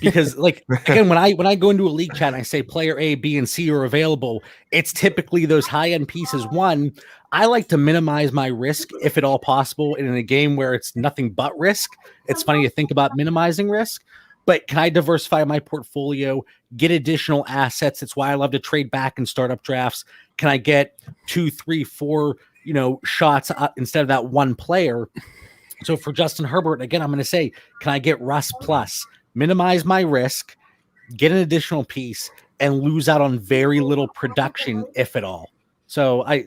because again, when I go into a league chat and I say player A, B, and C are available, it's typically those high end pieces. One, I like to minimize my risk if at all possible, and in a game where it's nothing but risk, it's funny to think about minimizing risk. But can I diversify my portfolio, get additional assets? It's why I love to trade back in startup drafts. Can I get 2, 3, 4 shots instead of that one player? So for Justin Herbert, again, I'm going to say, can I get Russ plus, minimize my risk, get an additional piece, and lose out on very little production, if at all? So I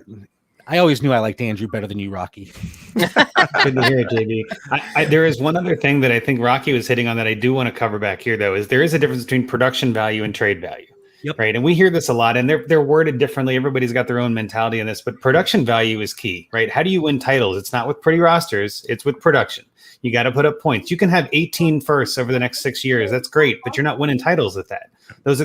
always knew I liked Andrew better than you, Rocky. Good to hear it, JB. There is one other thing that I think Rocky was hitting on that I do want to cover back here, though, is there is a difference between production value and trade value. Yep. Right. And we hear this a lot, and they're worded differently. Everybody's got their own mentality in this, but production value is key, right? How do you win titles? It's not with pretty rosters. It's with production. You got to put up points. You can have 18 firsts over the next 6 years. That's great, but you're not winning titles with that. That's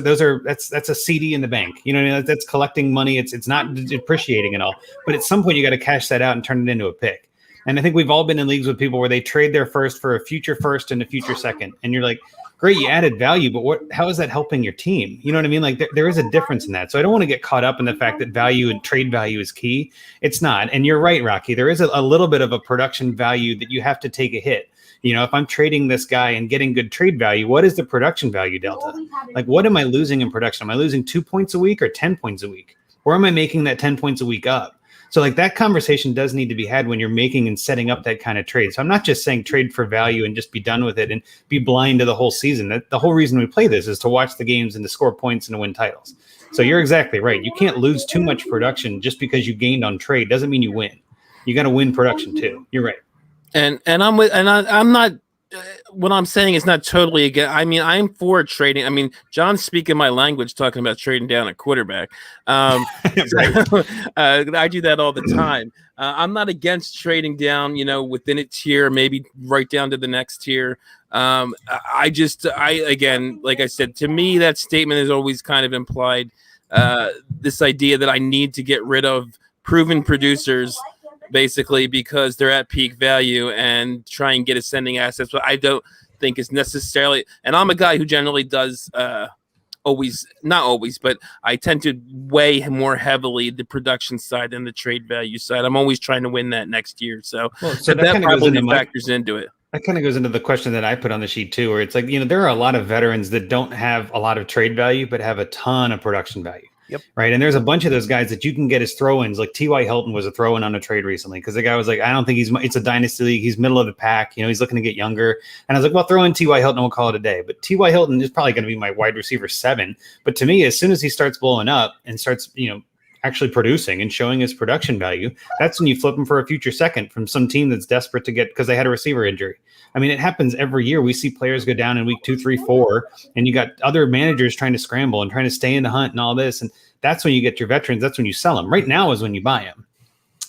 a CD in the bank. That's collecting money. It's not depreciating at all. But at some point, you got to cash that out and turn it into a pick. And I think we've all been in leagues with people where they trade their first for a future first and a future second. And you're like, great, you added value, but how is that helping your team? You know what I mean? Like there is a difference in that. So I don't want to get caught up in the fact that value and trade value is key. It's not. And you're right, Rocky. There is a little bit of a production value that you have to take a hit. If I'm trading this guy and getting good trade value, what is the production value delta? Like, what am I losing in production? Am I losing 2 points a week or 10 points a week? Or am I making that 10 points a week up? So that conversation does need to be had when you're making and setting up that kind of trade. So I'm not just saying trade for value and just be done with it and be blind to the whole season. The whole reason we play this is to watch the games and to score points and to win titles. So you're exactly right. You can't lose too much production just because you gained on trade. Doesn't mean you win. You got to win production too. You're right. And I'm not. What I'm saying is not totally again. I mean, I'm for trading. I mean, John's speaking my language, talking about trading down a quarterback. I do that all the time. I'm not against trading down, within a tier, maybe right down to the next tier. Again, like I said, to me, that statement has always kind of implied this idea that I need to get rid of proven producers, basically, because they're at peak value, and try and get ascending assets. But I don't think it's necessarily, and I'm a guy who generally does not always, but I tend to weigh more heavily the production side than the trade value side. I'm always trying to win that next year. So that probably factors into it. That kind of goes into the question that I put on the sheet too, where it's like, there are a lot of veterans that don't have a lot of trade value, but have a ton of production value. Yep. Right. And there's a bunch of those guys that you can get as throw-ins. Like T.Y. Hilton was a throw-in on a trade recently because the guy was like, I don't think it's a dynasty league. He's middle of the pack. He's looking to get younger. And I was like, well, throw in T.Y. Hilton and we'll call it a day. But T.Y. Hilton is probably going to be my wide receiver 7. But to me, as soon as he starts blowing up and starts, actually producing and showing his production value, that's when you flip him for a future second from some team that's desperate to get because they had a receiver injury. I mean, it happens every year. We see players go down in week 2, 3, 4, and you got other managers trying to scramble and trying to stay in the hunt and all this. And that's when you get your veterans. That's when you sell them. Right now is when you buy them.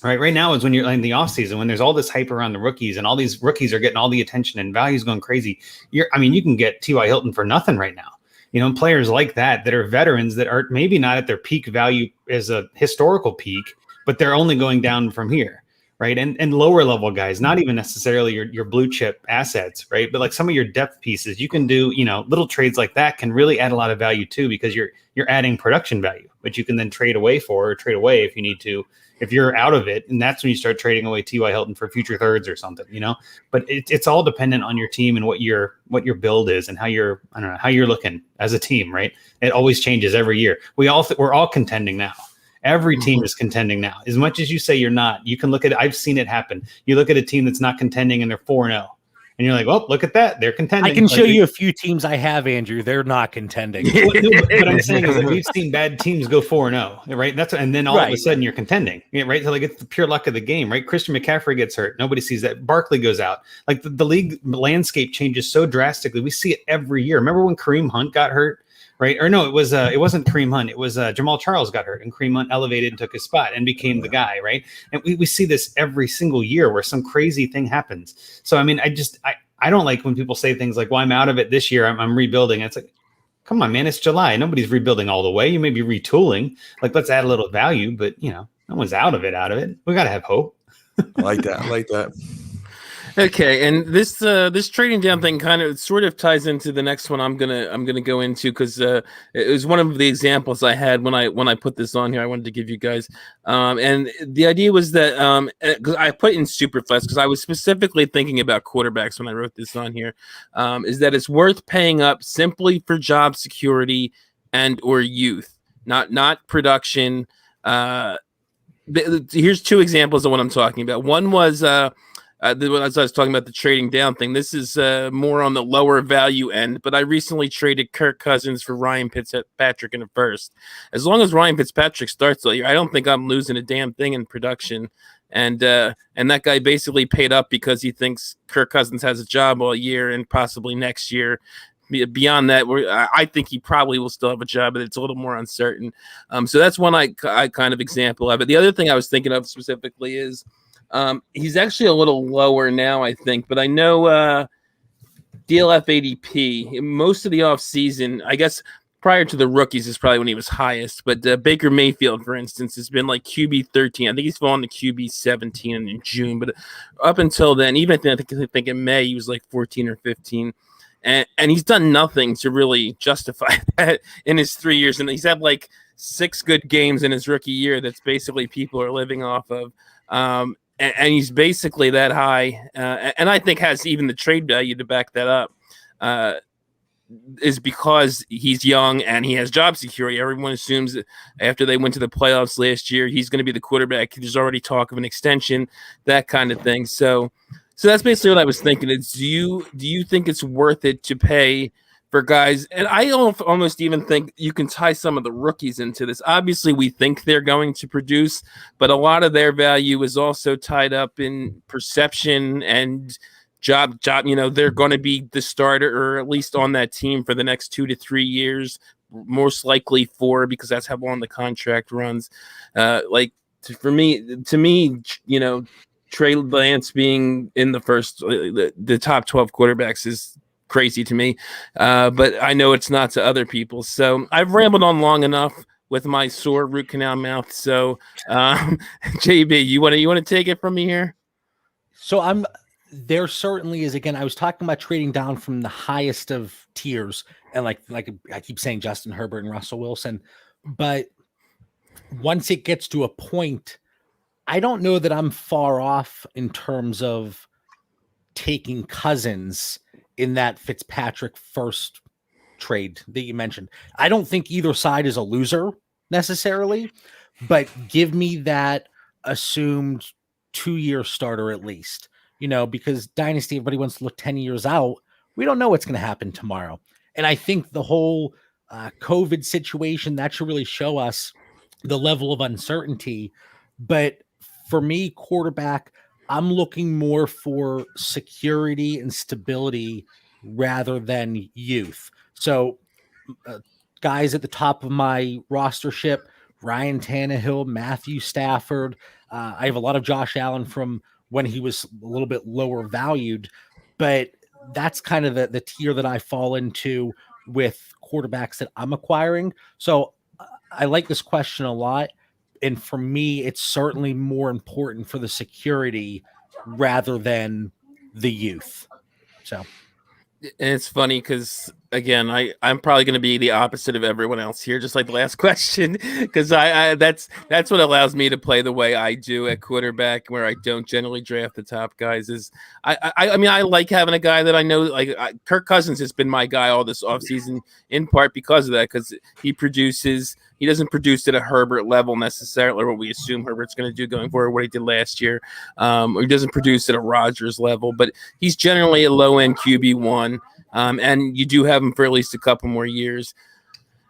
Right now is when you're in the offseason, when there's all this hype around the rookies and all these rookies are getting all the attention and values going crazy. You can get T.Y. Hilton for nothing right now. And players like that are veterans that are maybe not at their peak value as a historical peak, but they're only going down from here, right? And lower level guys, not even necessarily your blue chip assets, right? But like some of your depth pieces, you can do, little trades like that can really add a lot of value too, because you're adding production value, which you can then trade away if you need to, if you're out of it. And that's when you start trading away T.Y. Hilton for future thirds or something, but it's all dependent on your team and what your build is and how you're looking as a team, right? It always changes every year. We're all contending now. Every team is contending now. As much as you say you're not, you can look at it. I've seen it happen. You look at a team that's not contending and they're 4-0. And you're like, well, look at that. They're contending. I can show you a few teams I have, Andrew. They're not contending. What I'm saying is that we've seen bad teams go 4-0, right? And then all of a sudden you're contending, right? So like it's the pure luck of the game, right? Christian McCaffrey gets hurt. Nobody sees that. Barkley goes out. Like the league landscape changes so drastically. We see it every year. Remember when Kareem Hunt got hurt? Right? Or no, it wasn't Kareem Hunt. It was Jamal Charles got hurt and Kareem Hunt elevated and took his spot and became the guy, right? And we see this every single year where some crazy thing happens. So, I mean, I don't like when people say things like, well, I'm out of it this year. I'm rebuilding. It's like, come on, man, it's July. Nobody's rebuilding all the way. You may be retooling. Like, let's add a little value, but, no one's out of it. We got to have hope. I like that. Okay, and this trading down thing kind of sort of ties into the next one I'm gonna go into, because it was one of the examples I had when I put this on here. I wanted to give you guys, and the idea was that cause I put in Superflex because I was specifically thinking about quarterbacks when I wrote this on here, is that it's worth paying up simply for job security and or youth, not production. Here's two examples of what I'm talking about. One was as I was talking about the trading down thing, this is more on the lower value end, but I recently traded Kirk Cousins for Ryan Fitzpatrick in a first. As long as Ryan Fitzpatrick starts the year, I don't think I'm losing a damn thing in production. And that guy basically paid up because he thinks Kirk Cousins has a job all year and possibly next year. Beyond that, I think he probably will still have a job, but it's a little more uncertain. So that's one I kind of example of it. The other thing I was thinking of specifically is, he's actually a little lower now, I think, but I know DLF ADP, most of the offseason, I guess prior to the rookies is probably when he was highest, but Baker Mayfield, for instance, has been like QB 13. I think he's fallen to QB 17 in June, but up until then, even I think in May, he was like 14 or 15. And he's done nothing to really justify that in his 3 years. And he's had like 6 good games in his rookie year that's basically people are living off of. And he's basically that high, and I think has even the trade value to back that up, is because he's young and he has job security. Everyone assumes that after they went to the playoffs last year, he's going to be the quarterback. There's already talk of an extension, that kind of thing. So that's basically what I was thinking. Is do you think it's worth it to pay for guys? And I almost even think you can tie some of the rookies into this. Obviously, we think they're going to produce, but a lot of their value is also tied up in perception and job. They're going to be the starter or at least on that team for the next 2 to 3 years, most likely 4, because that's how long the contract runs. To me, Trey Lance being in the first, the top 12 quarterbacks is crazy to me, but I know it's not to other people. So I've rambled on long enough with my sore root canal mouth. So JB, you want to take it from me here? So there certainly is. Again, I was talking about trading down from the highest of tiers, and like I keep saying, Justin Herbert and Russell Wilson. But once it gets to a point, I don't know that I'm far off in terms of taking Cousins in that Fitzpatrick first trade that you mentioned. I don't think either side is a loser necessarily, but give me that assumed 2-year starter at least, because Dynasty, everybody wants to look 10 years out. We don't know what's going to happen tomorrow. And I think the whole COVID situation, that should really show us the level of uncertainty. But for me, quarterback, I'm looking more for security and stability rather than youth. So guys at the top of my rostership, Ryan Tannehill, Matthew Stafford. I have a lot of Josh Allen from when he was a little bit lower valued, but that's kind of the tier that I fall into with quarterbacks that I'm acquiring. So I like this question a lot. And for me, it's certainly more important for the security rather than the youth. So. And it's funny because again, I'm probably going to be the opposite of everyone else here, just like the last question, because I that's what allows me to play the way I do at quarterback, where I don't generally draft the top guys. Is I mean, I like having a guy that I know, like Kirk Cousins has been my guy all this offseason, in part because of that, because he produces. He doesn't produce at a Herbert level necessarily, or what we assume Herbert's going to do going forward, what he did last year. Or he doesn't produce at a Rodgers level, but he's generally a low-end QB1, and you do have him for at least a couple more years.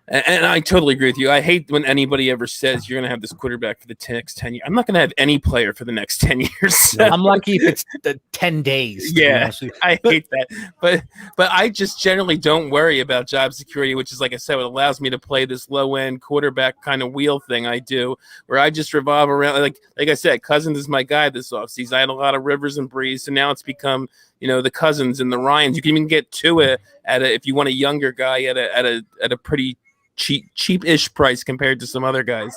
And I totally agree with you. I hate when anybody ever says you're going to have this quarterback for the next 10 years. I'm not going to have any player for the next 10 years. So. I'm lucky if it's the 10 days. Yeah, I hate that. But I just generally don't worry about job security, which is, like I said, what allows me to play this low-end quarterback kind of wheel thing I do, where I just revolve around. Like I said, Cousins is my guy this offseason. I had a lot of Rivers and Breeze, so now it's become, the Cousins and the Ryans. You can even get Tua if you want a younger guy at a pretty cheap-ish price compared to some other guys.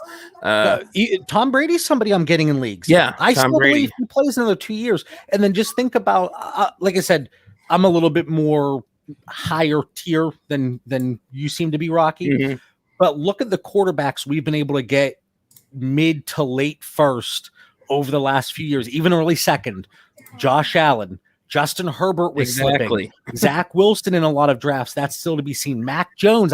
Tom Brady's somebody I'm getting in leagues. Yeah, I still believe he plays another 2 years. And then just think about, like I said, I'm a little bit more higher tier than you seem to be, Rocky. Mm-hmm. But look at the quarterbacks we've been able to get mid to late first over the last few years, even early second. Josh Allen. Justin Herbert was slipping. Zach Wilson in a lot of drafts. That's still to be seen. Mac Jones.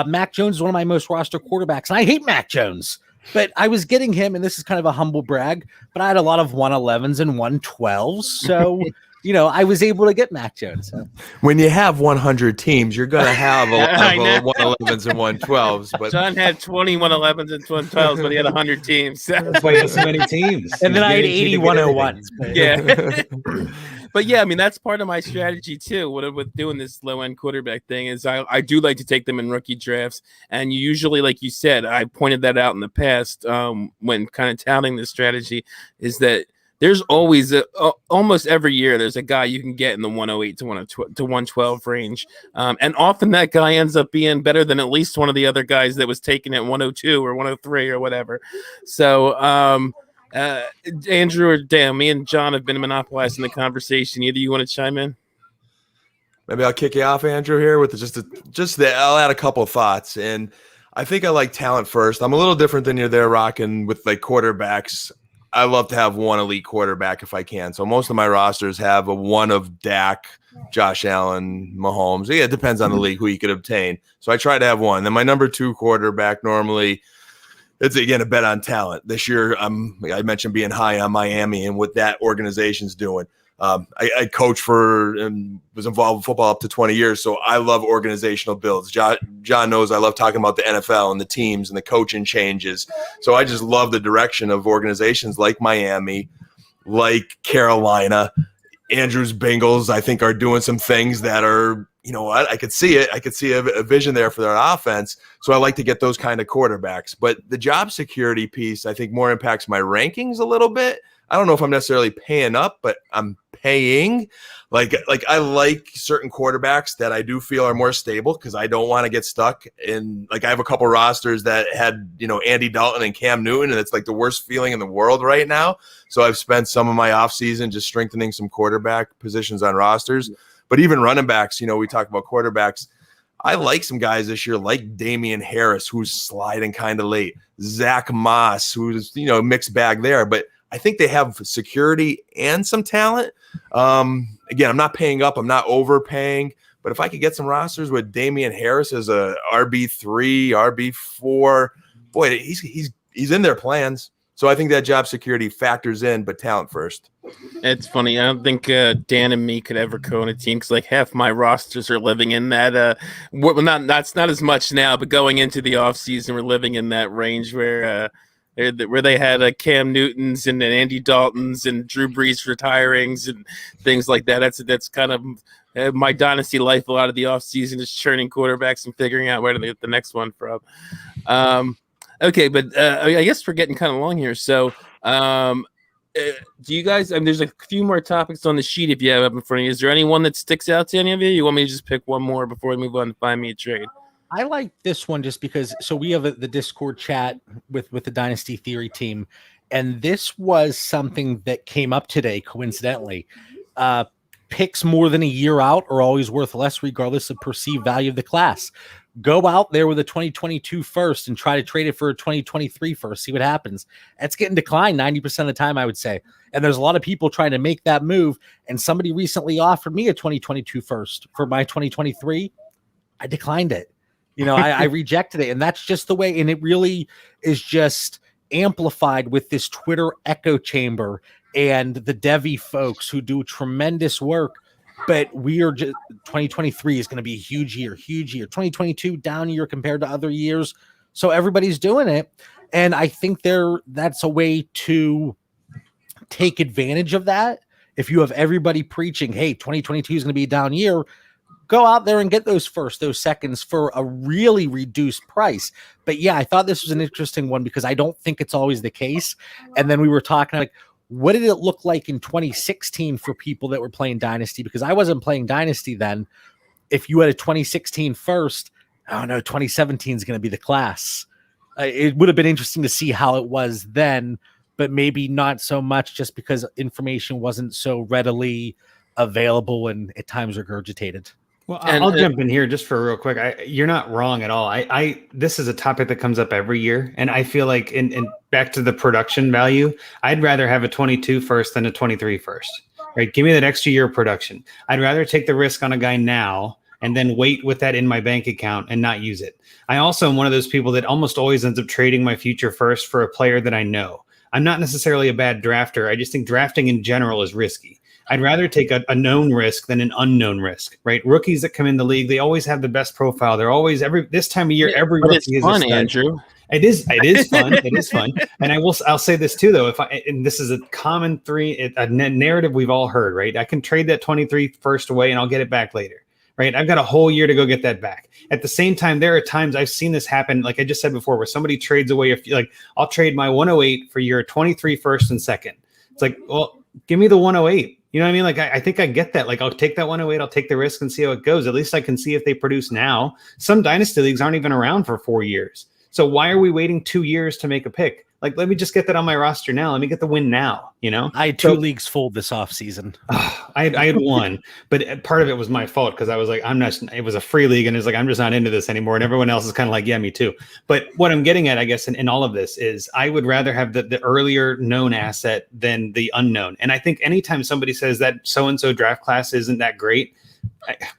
Mac Jones is one of my most roster quarterbacks. And I hate Mac Jones, but I was getting him, and this is kind of a humble brag, but I had a lot of 111s and 112s. So, I was able to get Mac Jones. So. When you have 100 teams, you're going to have a lot of 111s and 112s. But John had 20 111s and 112s, but he had 100 teams. That's why he has so many teams. And then I had 80 101s. Yeah. But yeah, I mean, that's part of my strategy too. With doing this low end quarterback thing is I do like to take them in rookie drafts. And usually, like you said, I pointed that out in the past when kind of touting this strategy, is that there's always almost every year there's a guy you can get in the 108 to 112 range. And often that guy ends up being better than at least one of the other guys that was taken at 102 or 103 or whatever. So, Andrew or Dan, me and John have been monopolizing the conversation. Either you want to chime in? Maybe I'll kick you off, Andrew, here with I'll add a couple of thoughts. And I think I like talent first. I'm a little different than you're there, rocking with like quarterbacks. I love to have one elite quarterback if I can. So most of my rosters have a one of Dak, Josh Allen, Mahomes. Yeah, it depends on the league who you could obtain. So I try to have one. Then my number 2 quarterback normally, it's again a bet on talent. This year, I mentioned being high on Miami and what that organization's doing. I coach for and was involved in football up to 20 years, so I love organizational builds. John knows I love talking about the NFL and the teams and the coaching changes. So I just love the direction of organizations like Miami, like Carolina. Andrew's Bengals, I think, are doing some things that are, I could see it. I could see a vision there for their offense. So I like to get those kind of quarterbacks. But the job security piece, I think, more impacts my rankings a little bit. I don't know if I'm necessarily paying up, but I'm paying. Like I like certain quarterbacks that I do feel are more stable because I don't want to get stuck in. Like I have a couple rosters that had Andy Dalton and Cam Newton, and it's like the worst feeling in the world right now. So I've spent some of my offseason just strengthening some quarterback positions on rosters. But even running backs, we talk about quarterbacks. I like some guys this year, like Damian Harris, who's sliding kind of late. Zach Moss, who's mixed bag there, but I think they have security and some talent. Again, I'm not paying up. I'm not overpaying. But if I could get some rosters with Damian Harris as a RB3, RB4, boy, he's in their plans. So I think that job security factors in, but talent first. It's funny. I don't think Dan and me could ever co-own a team because like half my rosters are living in that. Well, that's not as much now, but going into the offseason, we're living in that range where they had Cam Newtons and Andy Daltons and Drew Brees retirings and things like that. That's kind of my dynasty life. A lot of the offseason is churning quarterbacks and figuring out where to get the next one from. Okay, but I guess we're getting kind of long here. So do you guys, there's a few more topics on the sheet if you have up in front of you. Is there any one that sticks out to any of you? You want me to just pick one more before we move on to Find Me a Trade? I like this one just because, so we have the Discord chat with the Dynasty Theory team, and this was something that came up today, coincidentally. Picks more than a year out are always worth less regardless of perceived value of the class. Go out there with a 2022 first and try to trade it for a 2023 first. See what happens. That's getting declined 90% of the time, I would say. And there's a lot of people trying to make that move. And somebody recently offered me a 2022 first for my 2023. I declined it. I rejected it. And that's just the way. And it really is just amplified with this Twitter echo chamber and the Devi folks who do tremendous work. But we are just 2023 is going to be a huge year. 2022 down year compared to other years. So everybody's doing it. And I think that's a way to take advantage of that. If you have everybody preaching, hey, 2022 is going to be a down year, go out there and get those first, those seconds for a really reduced price. But yeah, I thought this was an interesting one because I don't think it's always the case. And then we were talking like, what did it look like in 2016 for people that were playing Dynasty? Because I wasn't playing Dynasty then. If you had a 2016 first, oh no, 2017 is going to be the class. It would have been interesting to see how it was then, but maybe not so much just because information wasn't so readily available and at times regurgitated. Well, I'll jump in here just for real quick. You're not wrong at all. This is a topic that comes up every year, and I feel like, in back to the production value, I'd rather have a 22 first than a 23 first. Right? Give me that extra year of production. I'd rather take the risk on a guy now and then wait with that in my bank account and not use it. I also am one of those people that almost always ends up trading my future first for a player that I know. I'm not necessarily a bad drafter. I just think drafting in general is risky. I'd rather take a known risk than an unknown risk, right? Rookies that come in the league, they always have the best profile. They're always this time of year, every rookie is fun, a stud. Andrew. It is fun. It is fun. And I'll say this too, though. And this is a common narrative we've all heard, right? I can trade that 23 first away and I'll get it back later, right? I've got a whole year to go get that back. At the same time, there are times I've seen this happen, like I just said before, where somebody trades away I'll trade my 108 for your 23 first and second. It's like, well, give me the 108. You know what I mean? Like, I think I get that. Like, I'll take that 108. I'll take the risk and see how it goes. At least I can see if they produce now. Some dynasty leagues aren't even around for 4 years. So why are we waiting 2 years to make a pick? Like, let me just get that on my roster now. Let me get the win now, I had two leagues full this offseason. I had one, but part of it was my fault because I was like, it was a free league and it's like, I'm just not into this anymore. And everyone else is kind of like, yeah, me too. But what I'm getting at, I guess, in all of this is I would rather have the earlier known asset than the unknown. And I think anytime somebody says that so-and-so draft class isn't that great,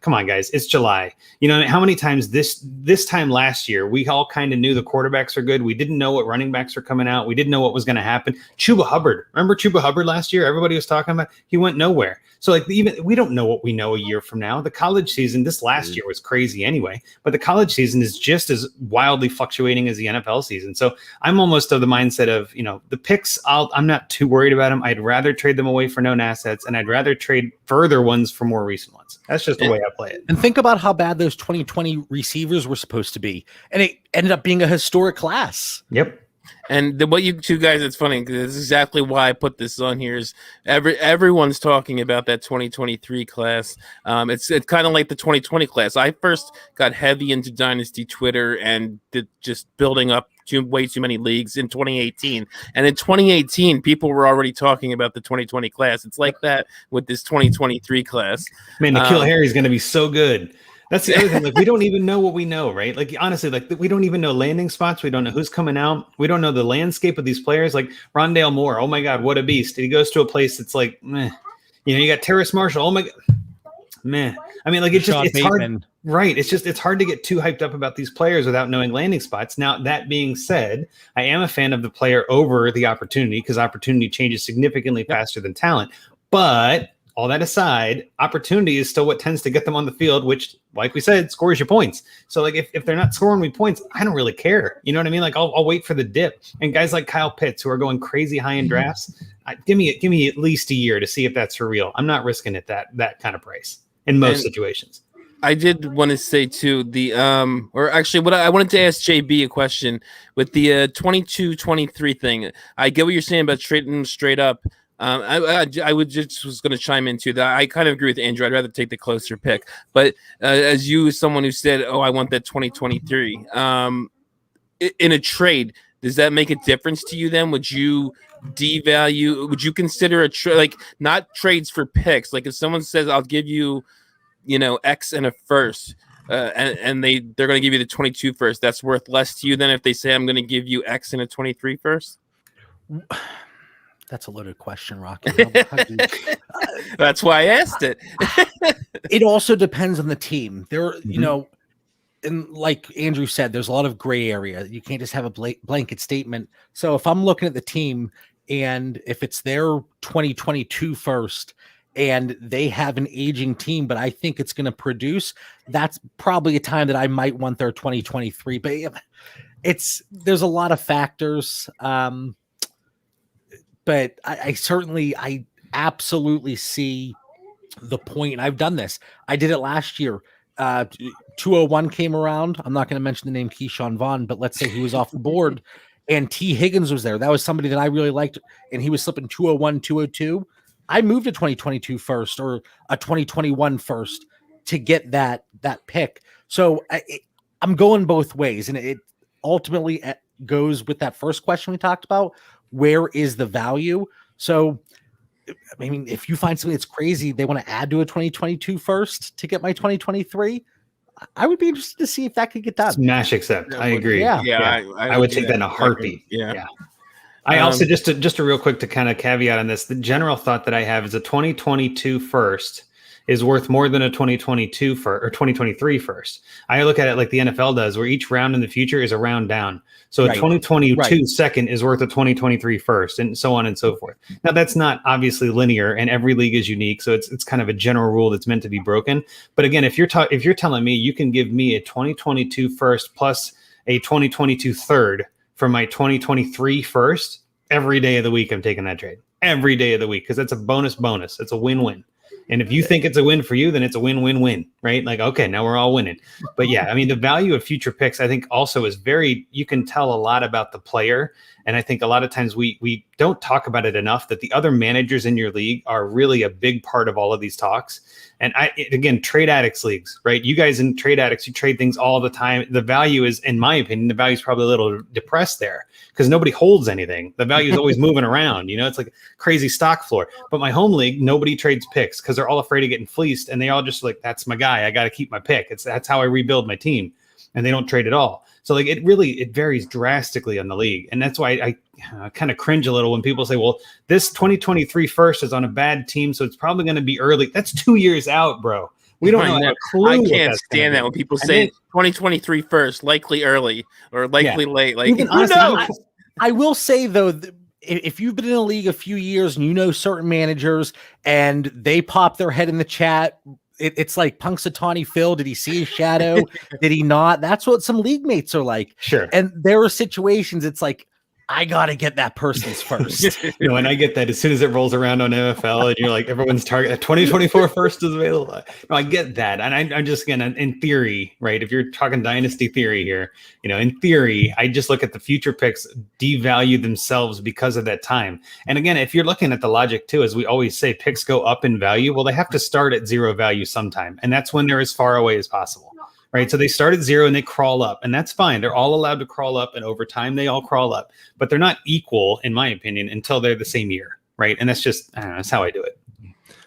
come on, guys, it's July. How many times this time last year, we all kind of knew the quarterbacks are good. We didn't know what running backs were coming out. We didn't know what was going to happen. Chuba Hubbard. Remember Chuba Hubbard last year? Everybody was talking about. He went nowhere. So even we don't know what we know a year from now. The college season this last year was crazy anyway, but the college season is just as wildly fluctuating as the NFL season. So I'm almost of the mindset of, the picks, I'm not too worried about them. I'd rather trade them away for known assets, and I'd rather trade further ones for more recent ones. That's just the way I play it. And think about how bad those 2020 receivers were supposed to be. And it ended up being a historic class. Yep. And what you two guys, it's funny because it's exactly why I put this on here. Is everyone's talking about that 2023 class. It's kind of like the 2020 class. I first got heavy into Dynasty Twitter and just building up way too many leagues in 2018. And in 2018, people were already talking about the 2020 class. It's like that with this 2023 class. Man, N'Keal Harry is going to be so good. That's the other thing. Like, we don't even know what we know, right? Like, honestly, we don't even know landing spots. We don't know who's coming out. We don't know the landscape of these players. Like Rondale Moore. Oh my God, what a beast. He goes to a place that's like, meh. You got Terrace Marshall. Oh my God. meh. I mean, like it's Rashad hard, Bateman. right? It's hard to get too hyped up about these players without knowing landing spots. Now, that being said, I am a fan of the player over the opportunity because opportunity changes significantly faster than talent. But all that aside, opportunity is still what tends to get them on the field, which, like we said, scores your points. So, like, if they're not scoring me points, I don't really care. You know what I mean? Like, I'll wait for the dip. And guys like Kyle Pitts, who are going crazy high in drafts, give me at least a year to see if that's for real. I'm not risking it that kind of price in most situations. I did want to say too or actually, what I wanted to ask JB a question with the 22-23 thing. I get what you're saying about trading straight up. I was going to chime into that. I kind of agree with Andrew. I'd rather take the closer pick. But as someone who said, "Oh, I want that 2023," in a trade, does that make a difference to you? Then would you devalue? Would you consider a trade, like not trades for picks? Like if someone says, "I'll give you, X and a first," and they're going to give you the 22 first, that's worth less to you than if they say, "I'm going to give you X and a 23 first." That's a loaded question, Rocky. That's why I asked it. It also depends on the team. There, and like Andrew said, there's a lot of gray area. You can't just have a blanket statement. So if I'm looking at the team and if it's their 2022 first and they have an aging team, but I think it's going to produce, that's probably a time that I might want their 2023. But there's a lot of factors. But I absolutely see the point. And I've done this. I did it last year. 201 came around. I'm not going to mention the name Keyshawn Vaughn, but let's say he was off the board and T. Higgins was there. That was somebody that I really liked. And he was slipping 201, 202. I moved a 2022 first or a 2021 first to get that pick. So I'm going both ways. And it ultimately goes with that first question we talked about. Where is the value? So, I mean, if you find something that's crazy, they want to add to a 2022 first to get my 2023, I would be interested to see if that could get done. Smash accept. I agree. Yeah. I would take that in a heartbeat. Yeah. I also just a real quick to kind of caveat on this. The general thought that I have is a 2022 first is worth more than a 2022 or 2023 first. I look at it like the NFL does, where each round in the future is a round down. So a 2022 second is worth a 2023 first, and so on and so forth. Now that's not obviously linear, and every league is unique. So it's kind of a general rule that's meant to be broken. But again, if you're telling me you can give me a 2022 first plus a 2022 third for my 2023 first, every day of the week I'm taking that trade. Every day of the week, because that's a bonus. It's a win-win. And if you think it's a win for you, then it's a win-win-win, right? Like, okay, now we're all winning. But yeah, I mean, the value of future picks, I think also is you can tell a lot about the player. And I think a lot of times we don't talk about it enough, that the other managers in your league are really a big part of all of these talks. And again, trade addicts leagues, right? You guys in trade addicts, you trade things all the time. The value is, in my opinion, the value is probably a little depressed there because nobody holds anything. The value is always moving around. It's like crazy stock floor. But my home league, nobody trades picks because they're all afraid of getting fleeced. And they all just like, that's my guy. I got to keep my pick. That's how I rebuild my team. And they don't trade at all. So like it varies drastically on the league. And that's why I kind of cringe a little when people say, well, this 2023 first is on a bad team, so it's probably going to be early. That's 2 years out, bro. We don't have a clue. I can't stand that when people say 2023 first, likely early or likely late. Like, who knows? I will say, though, if you've been in a league a few years and you know certain managers and they pop their head in the chat, it's like Punxsutawney Phil. Did he see his shadow? Did he not? That's what some league mates are like. Sure. And there are situations it's like, I got to get that person's first. And I get that as soon as it rolls around on NFL and you're like, everyone's target 2024 first is available. No, I get that. And I'm just going to, in theory, right? If you're talking Dynasty Theory here, in theory, I just look at the future picks devalue themselves because of that time. And again, if you're looking at the logic too, as we always say, picks go up in value. Well, they have to start at zero value sometime. And that's when they're as far away as possible. Right. So they start at zero and they crawl up, and that's fine. They're all allowed to crawl up, and over time they all crawl up, but they're not equal, in my opinion, until they're the same year. Right. And that's just, I don't know, that's how I do it.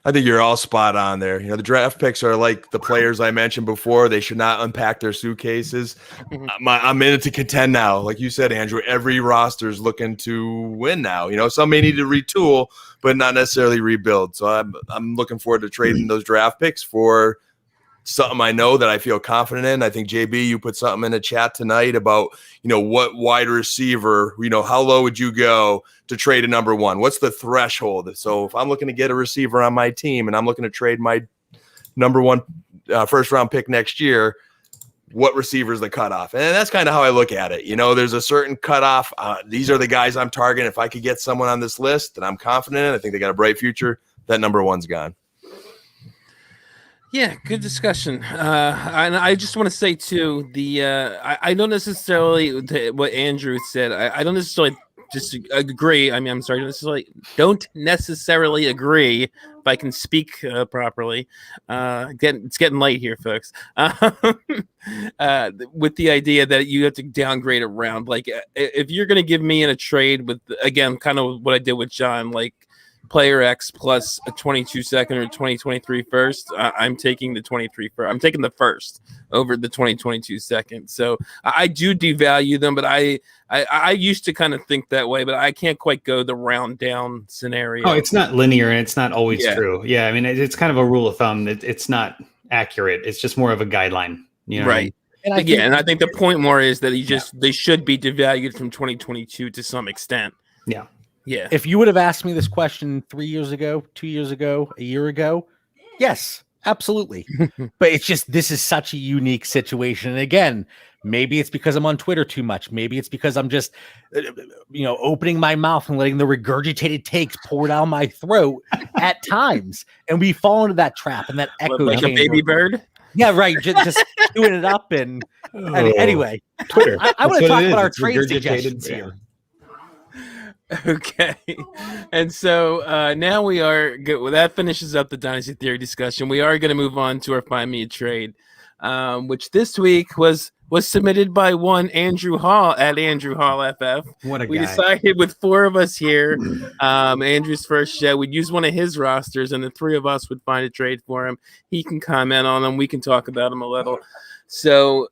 I think you're all spot on there. The draft picks are like the players I mentioned before. They should not unpack their suitcases. I'm in it to contend now. Like you said, Andrew, every roster is looking to win now. Some may need to retool, but not necessarily rebuild. So I'm looking forward to trading those draft picks for something I know that I feel confident in. I think, JB, you put something in the chat tonight about, what wide receiver, how low would you go to trade a number one? What's the threshold? So if I'm looking to get a receiver on my team and I'm looking to trade my number one first round pick next year, what receiver is the cutoff? And that's kind of how I look at it. There's a certain cutoff. These are the guys I'm targeting. If I could get someone on this list that I'm confident in, I think they got a bright future, that number one's gone. Yeah, good discussion. And I just want to say too, I don't necessarily what Andrew said. I don't necessarily just agree. I mean, I'm sorry, don't necessarily agree. If I can speak properly, it's getting late here, folks. With the idea that you have to downgrade a round, like if you're going to give me in a trade with, again, kind of what I did with John, like player X plus a 22 second or 2023 first, I'm taking the 23 first. I'm taking the first over the 2022 second. So I do devalue them, but I used to kind of think that way, but I can't quite go the round down scenario. Oh, it's not linear and it's not always true. Yeah, I mean, it's kind of a rule of thumb. It's not accurate. It's just more of a guideline. Right. And I think the point more is that they should be devalued from 2022 to some extent. Yeah. Yeah. If you would have asked me this question 3 years ago, 2 years ago, a year ago, yes, absolutely. But it's just, this is such a unique situation. And again, maybe it's because I'm on Twitter too much. Maybe it's because I'm just, opening my mouth and letting the regurgitated takes pour down my throat at times. And we fall into that trap and that echo like chamber. A baby bird. Yeah, right. Just doing it up. And anyway, Twitter. I want to talk about our trade suggestions here. Okay, and so now we are good. Well, that finishes up the Dynasty Theory discussion. We are going to move on to our Find Me a Trade, which this week was submitted by one Andrew Hall at Andrew Hall FF. What a guy. We decided with four of us here, Andrew's first show, we'd use one of his rosters, and the three of us would find a trade for him. He can comment on them. We can talk about him a little. So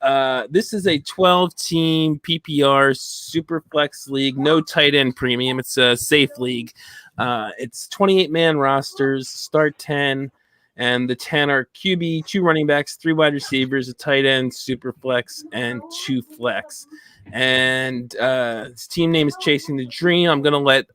this is a 12-team PPR super flex league, no tight end premium. It's a safe league. It's 28-man rosters, start 10, and the 10 are QB, 2 running backs, 3 wide receivers, a tight end, super flex, and 2 flex. And his team name is Chasing the Dream. I'm going to let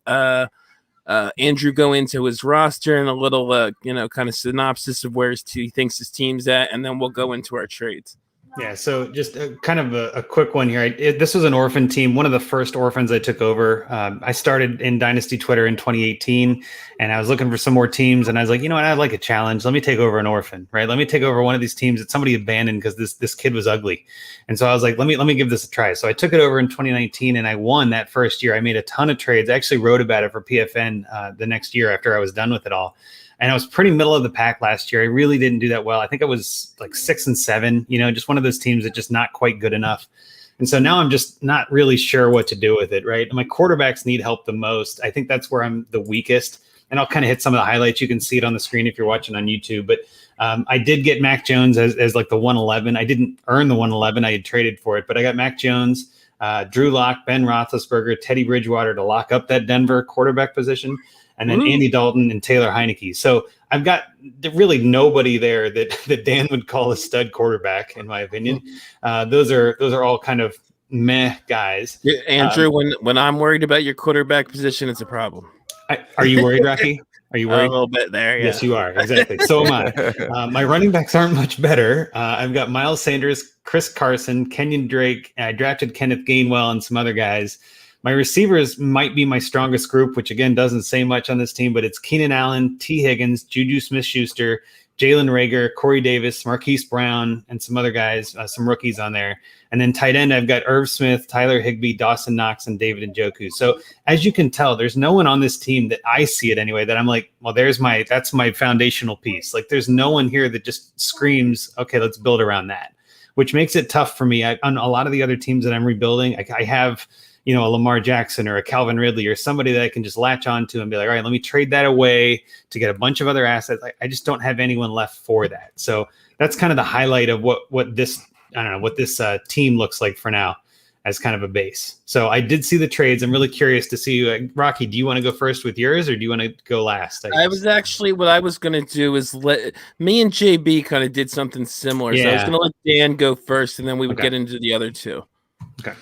Andrew go into his roster and a little, kind of synopsis of where he thinks his team's at, and then we'll go into our trades. Yeah, so just kind of a quick one here. This was an orphan team, one of the first orphans I took over. I started in Dynasty Twitter in 2018, and I was looking for some more teams, and I was like, you know what, I'd like a challenge. Let me take over an orphan, right? Let me take over one of these teams that somebody abandoned because this kid was ugly. And so I was like, let me give this a try. So I took it over in 2019, and I won that first year. I made a ton of trades. I actually wrote about it for PFN the next year after I was done with it all. And I was pretty middle of the pack last year. I really didn't do that well. I think I was like 6 and 7, just one of those teams that just not quite good enough. And so now I'm just not really sure what to do with it, right? My quarterbacks need help the most. I think that's where I'm the weakest. And I'll kind of hit some of the highlights. You can see it on the screen if you're watching on YouTube. But I did get Mac Jones as like the 111. I didn't earn the 111. I had traded for it. But I got Mac Jones, Drew Lock, Ben Roethlisberger, Teddy Bridgewater to lock up that Denver quarterback position. And then Andy Dalton and Taylor Heineke. So I've got really nobody there that Dan would call a stud quarterback, in my opinion. Those are all kind of meh guys. Yeah, Andrew, when I'm worried about your quarterback position, it's a problem. Are you worried, Rocky? Are you worried? A little bit there, yeah. Yes, you are. Exactly. So am I. My running backs aren't much better. I've got Miles Sanders, Chris Carson, Kenyon Drake. I drafted Kenneth Gainwell and some other guys. My receivers might be my strongest group, which again doesn't say much on this team, but it's Keenan Allen, T. Higgins, Juju Smith-Schuster, Jalen Reagor, Corey Davis, Marquise Brown, and some other guys, some rookies on there. And then tight end, I've got Irv Smith, Tyler Higbee, Dawson Knox, and David Njoku. So as you can tell, there's no one on this team that I see it anyway that I'm like, well, that's my foundational piece. Like there's no one here that just screams, okay, let's build around that, which makes it tough for me. On a lot of the other teams that I'm rebuilding, I have a Lamar Jackson or a Calvin Ridley or somebody that I can just latch onto and be like, all right, let me trade that away to get a bunch of other assets. I just don't have anyone left for that. So that's kind of the highlight of what this team looks like for now as kind of a base. So I did see the trades. I'm really curious to see, Rocky, do you want to go first with yours or do you want to go last? I was actually, what I was going to do is me and JB kind of did something similar. Yeah. So I was going to let Dan go first and then we would Okay. get into the other two. Okay.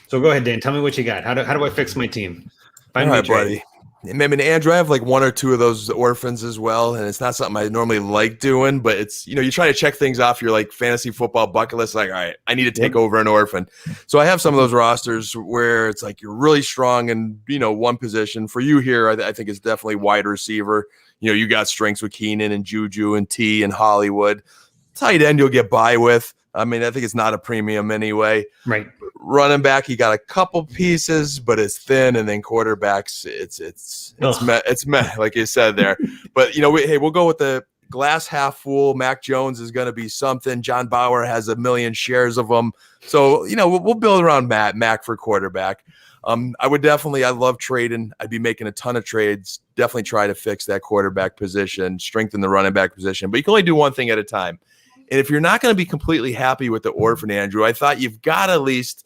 So go ahead, Dan. Tell me what you got. How do I fix my team? All right, buddy. I mean, Andrew, I have like one or two of those orphans as well, and it's not something I normally like doing, but it's, you're trying to check things off your like fantasy football bucket list. Like, all right, I need to take over an orphan. So I have some of those rosters where it's like you're really strong in, one position. For you here, I think it's definitely wide receiver. You got strengths with Keenan and Juju and T and Hollywood. Tight end you'll get by with. I mean, I think it's not a premium anyway. Right. Running back, you got a couple pieces, but it's thin, and then quarterbacks, it's like you said there. But we'll go with the glass half full. Mac Jones is going to be something. John Bauer has 1 million shares of them, so we'll build around Mac for quarterback. I love trading. I'd be making a ton of trades. Definitely try to fix that quarterback position, strengthen the running back position, but you can only do one thing at a time. And if you're not going to be completely happy with the orphan, Andrew, I thought you've got to at least,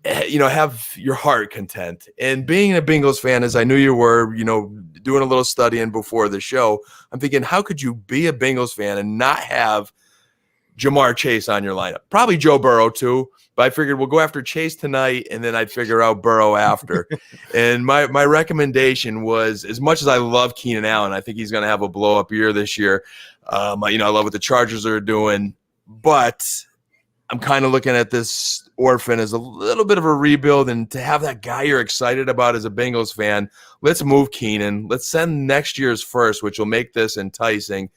have your heart content. And being a Bengals fan, as I knew you were, doing a little studying before the show, I'm thinking, how could you be a Bengals fan and not have Jamar Chase on your lineup? Probably Joe Burrow too, but I figured we'll go after Chase tonight, and then I'd figure out Burrow after. And my recommendation was, as much as I love Keenan Allen, I think he's going to have a blow-up year this year. I love what the Chargers are doing, but I'm kind of looking at this orphan as a little bit of a rebuild, and to have that guy you're excited about as a Bengals fan, let's move Keenan. Let's send next year's first, which will make this enticing.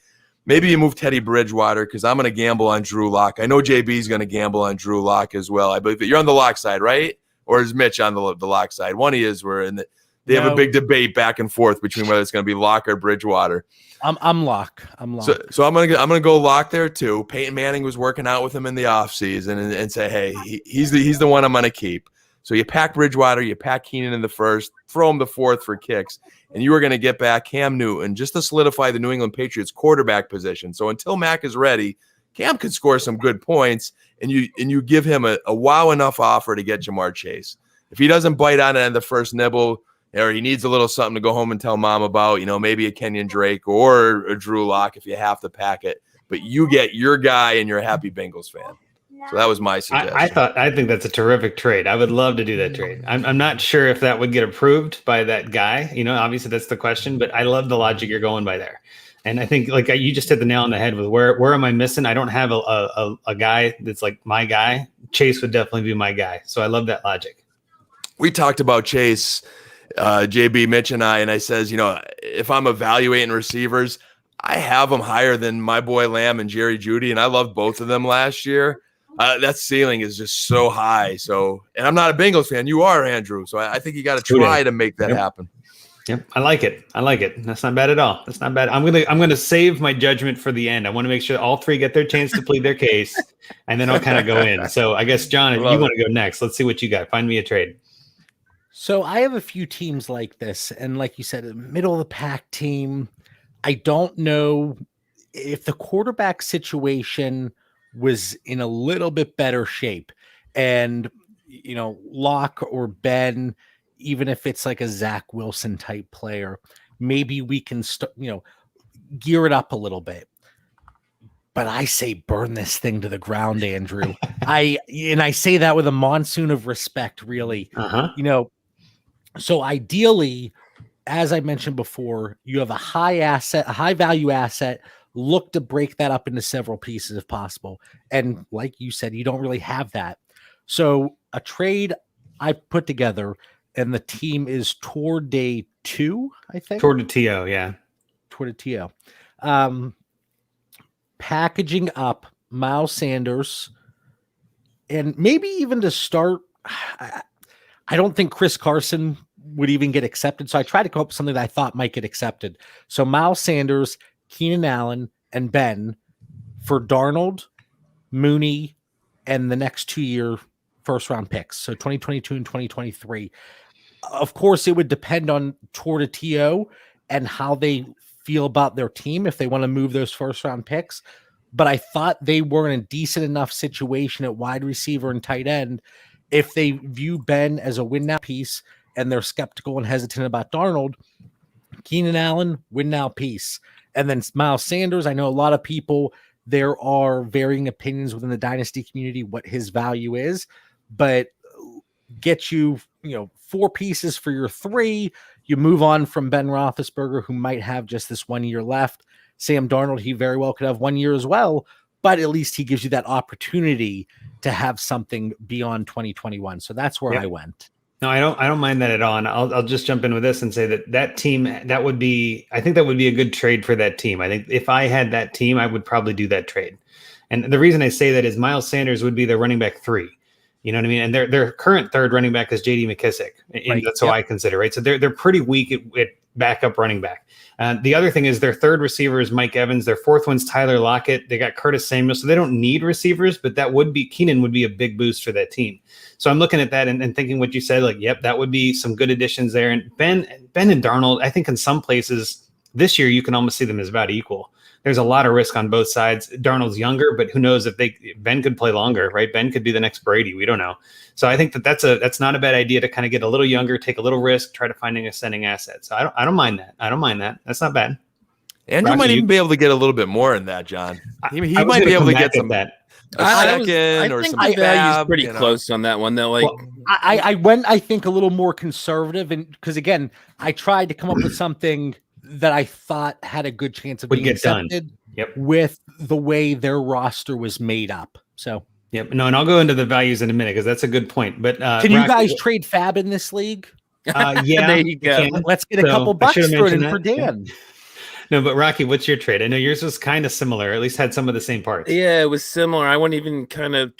Maybe you move Teddy Bridgewater, because I'm going to gamble on Drew Lock. I know JB's going to gamble on Drew Lock as well. I believe that you're on the Lock side, right? Or is Mitch on the Lock side? One he is. They have a big debate back and forth between whether it's going to be Lock or Bridgewater. I'm Lock. So I'm gonna go Lock there too. Peyton Manning was working out with him in the offseason and say, hey, he's the one I'm gonna keep. So you pack Bridgewater, you pack Keenan in the first, throw him the fourth for kicks, and you are going to get back Cam Newton just to solidify the New England Patriots quarterback position. So until Mac is ready, Cam could score some good points, and you give him a wow enough offer to get Jamar Chase. If he doesn't bite on it in the first nibble, or he needs a little something to go home and tell mom about, maybe a Kenyon Drake or a Drew Lock if you have to pack it. But you get your guy, and you're a happy Bengals fan. So that was my suggestion. I think that's a terrific trade. I would love to do that trade. I'm not sure if that would get approved by that guy. Obviously that's the question, but I love the logic you're going by there. And I think like you just hit the nail on the head with where am I missing? I don't have a guy that's like my guy. Chase would definitely be my guy. So I love that logic. We talked about Chase, JB, Mitch, and I says, if I'm evaluating receivers, I have them higher than my boy Lamb and Jerry Jeudy, and I loved both of them last year. That ceiling is just so high. So, and I'm not a Bengals fan. You are, Andrew. So I think you got to try to make that happen. Yep, I like it. That's not bad at all. That's not bad. I'm gonna save my judgment for the end. I want to make sure all three get their chance to plead their case, and then I'll kind of go in. So I guess John, if you want to go next, let's see what you got. Find me a trade. So I have a few teams like this, and like you said, a middle of the pack team. I don't know if the quarterback situation was in a little bit better shape, and Locke or Ben, even if it's like a Zach Wilson type player, maybe we can gear it up a little bit. But I say burn this thing to the ground, Andrew. I say that with a monsoon of respect, really. So ideally, as I mentioned before, you have a high value asset. Look to break that up into several pieces if possible. And like you said, you don't really have that. So a trade I put together, and the team is Tour de 2, I think. Tour de TO, yeah. Tour de TO. Packaging up Miles Sanders, and maybe even to start, I don't think Chris Carson would even get accepted. So I tried to come up with something that I thought might get accepted. So Miles Sanders, Keenan Allen, and Ben for Darnold, Mooney, and the next 2-year first round picks. So 2022 and 2023. Of course, it would depend on Tour de Tio and how they feel about their team if they want to move those first round picks. But I thought they were in a decent enough situation at wide receiver and tight end. If they view Ben as a win now piece and they're skeptical and hesitant about Darnold, Keenan Allen, win now piece. And then Miles Sanders, I know a lot of people, there are varying opinions within the dynasty community what his value is, but get you, 4 pieces for your 3. You move on from Ben Roethlisberger, who might have just this 1 year left. Sam Darnold, he very well could have 1 year as well, but at least he gives you that opportunity to have something beyond 2021. So that's where I went. No, I don't mind that at all. And I'll just jump in with this and say that team, I think that would be a good trade for that team. I think if I had that team, I would probably do that trade. And the reason I say that is Miles Sanders would be their running back 3. You know what I mean? And their current third running back is J.D. McKissick. And right. That's how I consider, right? So they're pretty weak at backup running back. The other thing is their third receiver is Mike Evans. Their fourth one's Tyler Lockett. They got Curtis Samuel. So they don't need receivers, but Keenan would be a big boost for that team. So I'm looking at that and thinking what you said, like, yep, that would be some good additions there. And Ben and Darnold, I think in some places this year, you can almost see them as about equal. There's a lot of risk on both sides. Darnold's younger, but who knows if Ben could play longer, right? Ben could be the next Brady. We don't know. So I think that's not a bad idea to kind of get a little younger, take a little risk, try to find an ascending asset. So I don't mind that. I don't mind that. That's not bad. Andrew Rocky, might even be able to get a little bit more in that, John. He might be able to get some that. I or think some my value is pretty you know. close on that one, though. Like, Well, I went, I think, a little more conservative, and because again, I tried to come up with something that I thought had a good chance of being accepted. Yep. With the way their roster was made up. So, yep. No, and I'll go into the values in a minute because that's a good point. But can you guys trade Fab in this league? Yeah, there you go. Let's get a couple bucks thrown in for Dan. No, but Rocky, what's your trade? I know yours was kind of similar, or at least had some of the same parts. Yeah, it was similar. I went even kind of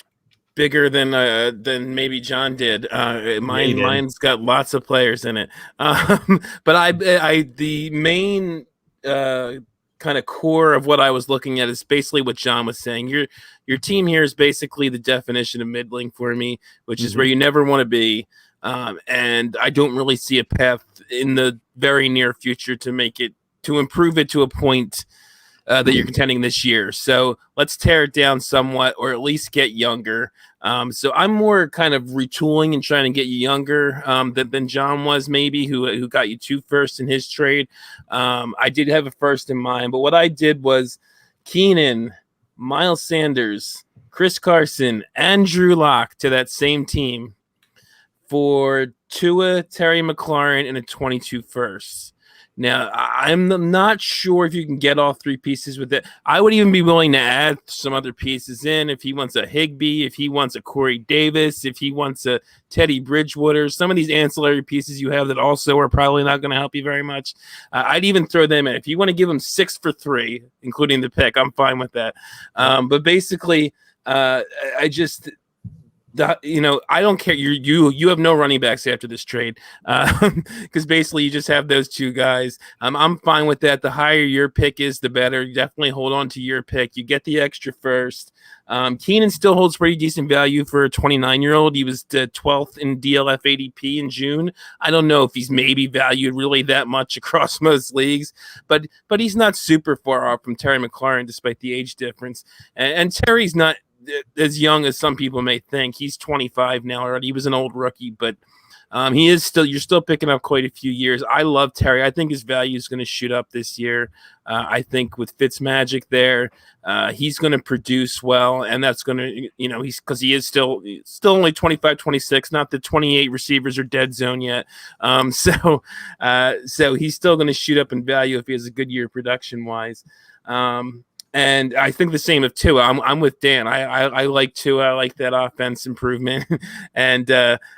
bigger than maybe John did. Mine's got lots of players in it. But I the main kind of core of what I was looking at is basically what John was saying. Your team here is basically the definition of middling for me, which is where you never want to be. And I don't really see a path in the very near future to improve it to a point that you're contending this year. So let's tear it down somewhat, or at least get younger. So I'm more kind of retooling and trying to get you younger than John was, maybe, who got you 2 firsts in his trade. I did have a first in mind, but what I did was Keenan, Miles Sanders, Chris Carson, and Drew Lock to that same team for Tua, Terry McLaurin, and a 22 first. Now, I'm not sure if you can get all 3 pieces with it. I would even be willing to add some other pieces in if he wants a Higbee, if he wants a Corey Davis, if he wants a Teddy Bridgewater, some of these ancillary pieces you have that also are probably not going to help you very much. I'd even throw them in. If you want to give them 6 for 3, including the pick, I'm fine with that. But basically, I just... I don't care. You have no running backs after this trade because basically you just have those 2 guys. I'm fine with that. The higher your pick is, the better. You definitely hold on to your pick. You get the extra first. Keenan still holds pretty decent value for a 29-year-old. He was the 12th in DLF ADP in June. I don't know if he's maybe valued really that much across most leagues, but he's not super far off from Terry McLaurin despite the age difference. And Terry's not as young as some people may think. He's 25 now already. He was an old rookie, but you're still picking up quite a few years. I love Terry. I think his value is going to shoot up this year. I think with Fitzmagic there, he's going to produce well, and that's going to, because he is still only 25, 26, not the 28 receivers are dead zone yet. So he's still going to shoot up in value if he has a good year production wise. And I think the same of Tua. I'm with Dan. I like Tua. I like that offense improvement. And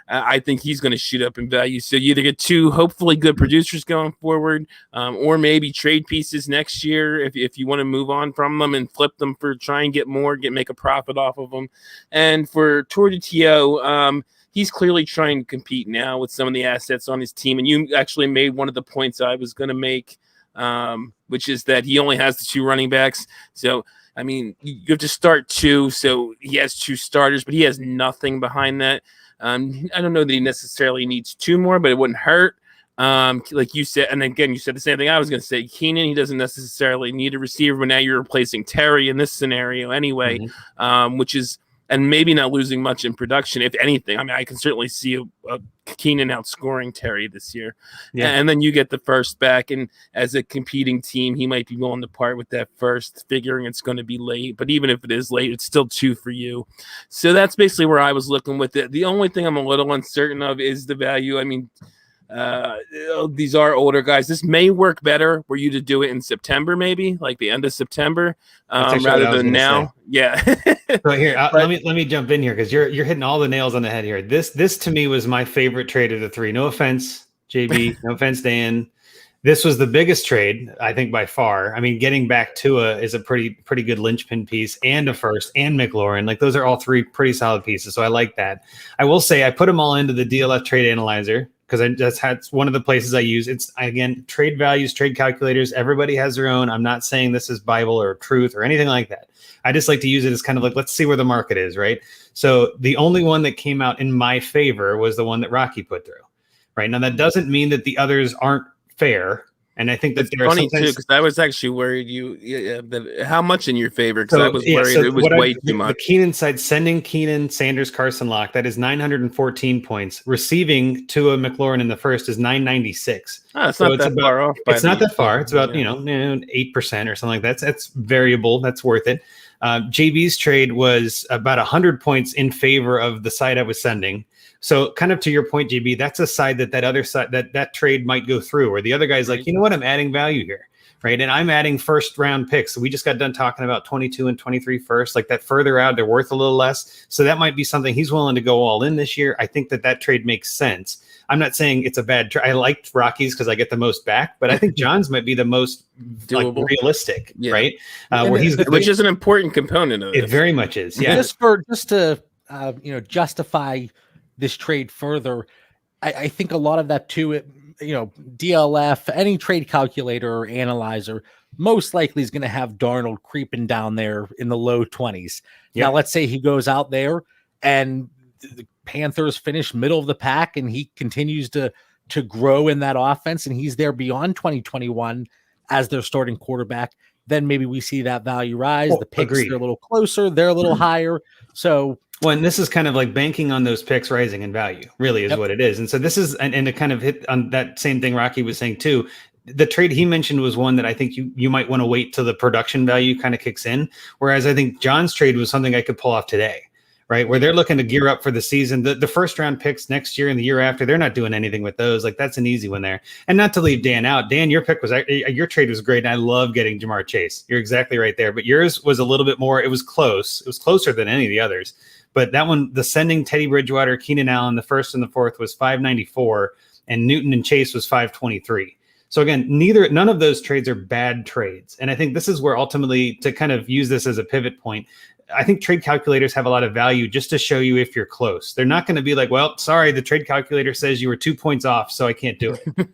I think he's going to shoot up in value. So you either get 2 hopefully good producers going forward, or maybe trade pieces next year if you want to move on from them and flip them for try and get more, make a profit off of them. And for Tour de Tio, he's clearly trying to compete now with some of the assets on his team. And you actually made one of the points I was going to make, which is that he only has the 2 running backs. So I mean, you have to start 2, so he has 2 starters, but he has nothing behind that. I don't know that he necessarily needs 2 more, but it wouldn't hurt. Like you said, and again, you said the same thing I was going to say. Keenan, he doesn't necessarily need a receiver, but now you're replacing Terry in this scenario anyway, which is, and maybe not losing much in production, if anything. I mean, I can certainly see a Keenan outscoring Terry this year. Yeah. And then you get the first back, and as a competing team, he might be willing to part with that first, figuring it's going to be late. But even if it is late, it's still 2 for you. So that's basically where I was looking with it. The only thing I'm a little uncertain of is the value. I mean, these are older guys. This may work better for you to do it in September, maybe like the end of September, rather than now. Say. Yeah. So here, let me jump in here because you're hitting all the nails on the head here. This to me was my favorite trade of the 3. No offense, JB. No offense, Dan. This was the biggest trade, I think, by far. I mean, getting back Tua is a pretty good linchpin piece, and a first, and McLaurin. Like, those are all 3 pretty solid pieces. So I like that. I will say I put them all into the DLF Trade Analyzer, because that's one of the places I use. It's, again, trade values, trade calculators. Everybody has their own. I'm not saying this is Bible or truth or anything like that. I just like to use it as kind of like, let's see where the market is, right? So the only one that came out in my favor was the one that Rocky put through, right? Now, that doesn't mean that the others aren't fair. And I think that it's funny too, because I was actually worried how much in your favor, because I was worried it was way too much. The Keenan side, sending Keenan, Sanders, Carson, Locke, that is 914 points. Receiving Tua McLaurin in the first is 996. It's not that far off. It's not that far. It's about 8% or something like that. That's variable. That's worth it. JB's trade was about 100 points in favor of the side I was sending. So kind of to your point, JB, that's a side that other side that trade might go through, where the other guy's like, you know what, I'm adding value here, right? And I'm adding first round picks. So we just got done talking about 22 and 23 first, like that further out, they're worth a little less. So that might be something he's willing to go all in this year. I think that trade makes sense. I'm not saying it's a bad trade. I liked Rockies because I get the most back, but I think John's might be the most realistic, right? Which is an important component of it. It very much is. Yeah. Just to justify this trade further, I think a lot of that too, DLF, any trade calculator or analyzer, most likely is going to have Darnold creeping down there in the low 20s. Yep. Now, let's say he goes out there and the Panthers finish middle of the pack and he continues to grow in that offense and he's there beyond 2021 as their starting quarterback. Then maybe we see that value rise. The picks are a little closer, they're a little higher. So, well, and this is kind of like banking on those picks rising in value, really is what it is. And so this is, and to kind of hit on that same thing Rocky was saying too, the trade he mentioned was one that I think you might want to wait till the production value kind of kicks in. Whereas I think John's trade was something I could pull off today, right? Where they're looking to gear up for the season. The first round picks next year and the year after, they're not doing anything with those. Like, that's an easy one there. And not to leave Dan out. Dan, your trade was great. And I love getting Jamar Chase. You're exactly right there. But yours was a little bit more, it was close. It was closer than any of the others. But that one, the sending Teddy Bridgewater, Keenan Allen, the first and the fourth was 594, and Newton and Chase was 523. So again, none of those trades are bad trades. And I think this is where ultimately, to kind of use this as a pivot point, I think trade calculators have a lot of value just to show you if you're close. They're not going to be like, well, sorry, the trade calculator says you were 2 points off, so I can't do it.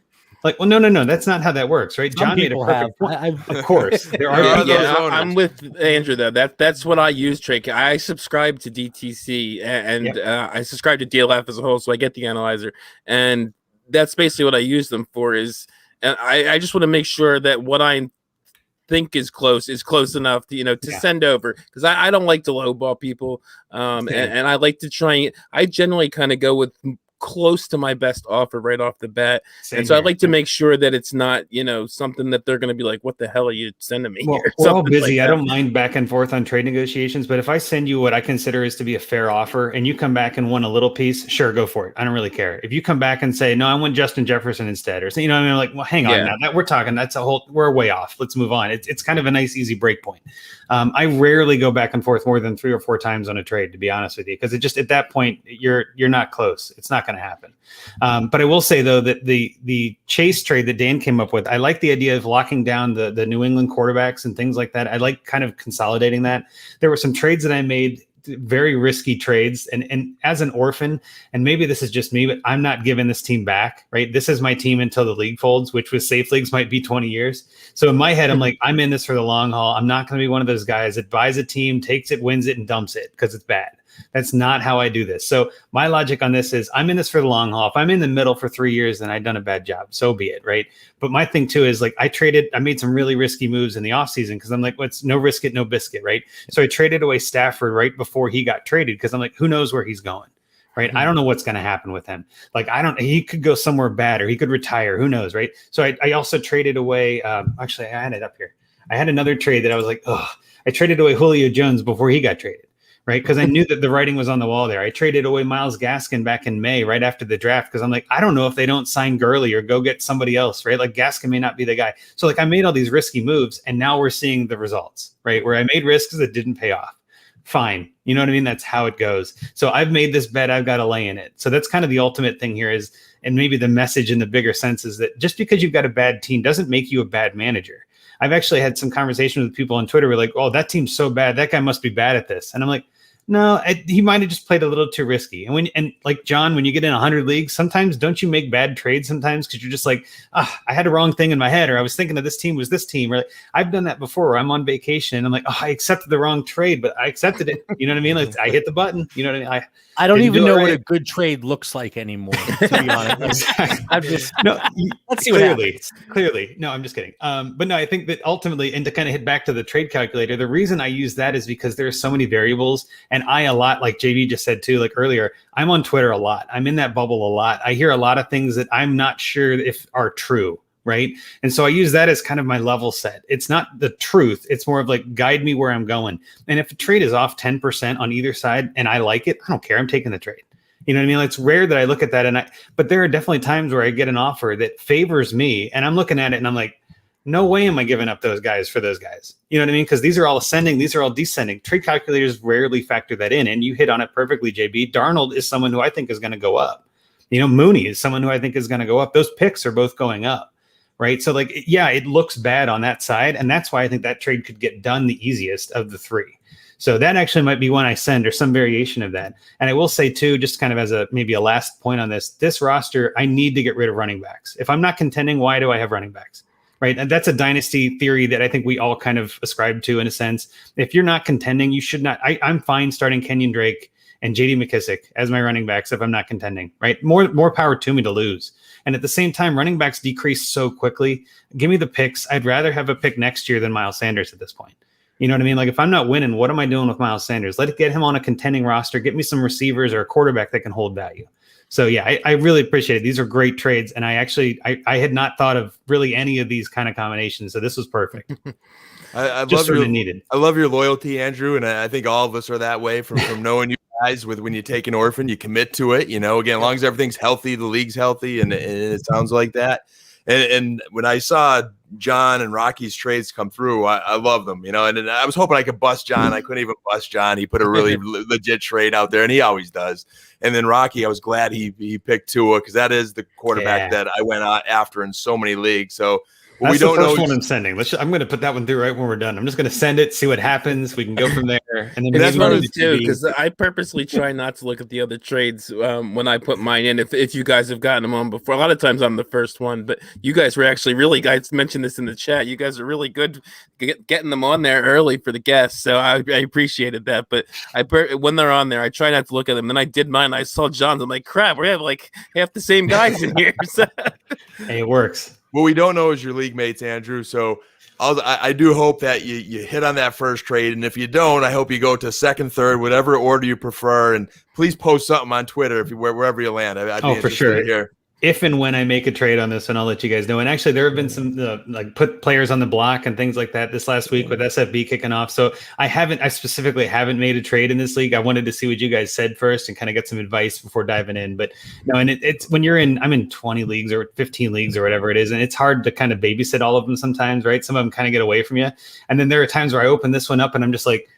Like, well, no, that's not how that works, right? John made a perfect point. Of course, there are. I'm with Andrew though. That's what I use. Trade. I subscribe to DTC and I subscribe to DLF as a whole, so I get the analyzer, and that's basically what I use them for. And I just want to make sure that what I think is close enough to send over, because I don't like to lowball people, and I like to try. I generally kind of go with close to my best offer right off the bat. And so I'd like to make sure that it's not, something that they're going to be like, what the hell are you sending me here? We're all busy. I don't mind back and forth on trade negotiations, but if I send you what I consider is to be a fair offer and you come back and want a little piece, sure, go for it. I don't really care. If you come back and say, no, I want Justin Jefferson instead, or like, well, hang on now, that we're talking, we're way off. Let's move on. It's kind of a nice, easy break point. I rarely go back and forth more than 3 or 4 times on a trade, to be honest with you, because it just, at that point, you're not close. It's not going to happen. But I will say though that the Chase trade that Dan came up with, I like the idea of locking down the New England quarterbacks and things like that. I like kind of consolidating that. There were some trades that I made very risky trades. And as an orphan, and maybe this is just me, but I'm not giving this team back, right? This is my team until the league folds, which with safe leagues might be 20 years. So in my head, I'm like, I'm in this for the long haul. I'm not going to be one of those guys that buys a team, takes it, wins it, and dumps it because it's bad. That's not how I do this. So my logic on this is I'm in this for the long haul. If I'm in the middle for 3 years, then I've done a bad job. So be it, right? But my thing too is like I made some really risky moves in the offseason because I'm like, what's no risk it, no biscuit, right? So I traded away Stafford right before he got traded because I'm like, who knows where he's going, right? Mm-hmm. I don't know what's going to happen with him. Like he could go somewhere bad or he could retire. Who knows, right? So I also traded away. Actually, I had it up here. I had another trade that I was like, I traded away Julio Jones before he got traded. Right. Because I knew that the writing was on the wall there. I traded away Myles Gaskin back in May, right after the draft, because I'm like, I don't know if they don't sign Gurley or go get somebody else. Right. Like Gaskin may not be the guy. So like I made all these risky moves and now we're seeing the results. Right. Where I made risks that didn't pay off. Fine. You know what I mean? That's how it goes. So I've made this bet. I've got to lay in it. So that's kind of the ultimate thing here is, and maybe the message in the bigger sense is that just because you've got a bad team doesn't make you a bad manager. I've actually had some conversations with people on Twitter who are like, oh, that team's so bad. That guy must be bad at this. And I'm like, no, he might have just played a little too risky. And like John, when you get in 100 leagues, sometimes don't you make bad trades sometimes because you're just like, I had a wrong thing in my head, or I was thinking of this team was this team. Or like, I've done that before. Where I'm on vacation and I'm like, I accepted the wrong trade, but I accepted it. You know what I mean? Like I hit the button. You know what I mean? I don't even know what a good trade looks like anymore. To be honest, I'm just let's see what happens. Clearly, no, I'm just kidding. But no, I think that ultimately, and to kind of hit back to the trade calculator, the reason I use that is because there are so many variables. And I a lot, like JB just said too, like earlier, I'm on Twitter a lot. I'm in that bubble a lot. I hear a lot of things that I'm not sure if are true, right? And so I use that as kind of my level set. It's not the truth. It's more of like, guide me where I'm going. And if a trade is off 10% on either side and I like it, I don't care. I'm taking the trade. You know what I mean? Like, it's rare that I look at that but there are definitely times where I get an offer that favors me and I'm looking at it and I'm like, no way am I giving up those guys for those guys. You know what I mean? Because these are all ascending. These are all descending. Trade calculators rarely factor that in. And you hit on it perfectly, JB. Darnold is someone who I think is going to go up. You know, Mooney is someone who I think is going to go up. Those picks are both going up, right? So like, yeah, it looks bad on that side. And that's why I think that trade could get done the easiest of the three. So that actually might be one I send or some variation of that. And I will say too, just kind of as maybe a last point on this roster, I need to get rid of running backs. If I'm not contending, why do I have running backs? Right. And that's a dynasty theory that I think we all kind of ascribe to in a sense. If you're not contending, you should not. I'm fine starting Kenyon Drake and JD McKissick as my running backs if I'm not contending. Right. More power to me to lose. And at the same time, running backs decrease so quickly. Give me the picks. I'd rather have a pick next year than Miles Sanders at this point. You know what I mean? Like if I'm not winning, what am I doing with Miles Sanders? Let it get him on a contending roster. Get me some receivers or a quarterback that can hold value. So yeah, I really appreciate it. These are great trades. And I had not thought of really any of these kind of combinations. So this was perfect. I love your loyalty, Andrew. And I think all of us are that way from knowing you guys with when you take an orphan, you commit to it, you know, again, as long as everything's healthy, the league's healthy. And it sounds like that. And when I saw John and Rocky's trades come through, I love them, you know, and I was hoping I could bust John. I couldn't even bust John. He put a really legit trade out there and he always does. And then Rocky, I was glad he picked Tua because that is the quarterback that I went after in so many leagues. So that's the first one I'm sending. I'm going to put that one through right when we're done. I'm just going to send it, see what happens. We can go from there. And then that's funny too, because I purposely try not to look at the other trades when I put mine in. If you guys have gotten them on before, a lot of times I'm the first one, but you guys were actually really. Guys mentioned this in the chat. You guys are really good getting them on there early for the guests, so I appreciated that. But when they're on there, I try not to look at them. Then I did mine. I saw John's. I'm like, crap, we have like half the same guys in here. So. Hey, it works. What we don't know is your league mates, Andrew. So I do hope that you hit on that first trade. And if you don't, I hope you go to second, third, whatever order you prefer. And please post something on Twitter wherever you land. I'd be for sure. To hear. If and when I make a trade on this one, I'll let you guys know. And actually, there have been some put players on the block and things like that this last week with SFB kicking off. So I specifically haven't made a trade in this league. I wanted to see what you guys said first and kind of get some advice before diving in. But no, and it's when I'm in 20 leagues or 15 leagues or whatever it is, and it's hard to kind of babysit all of them sometimes, right? Some of them kind of get away from you. And then there are times where I open this one up and I'm just like,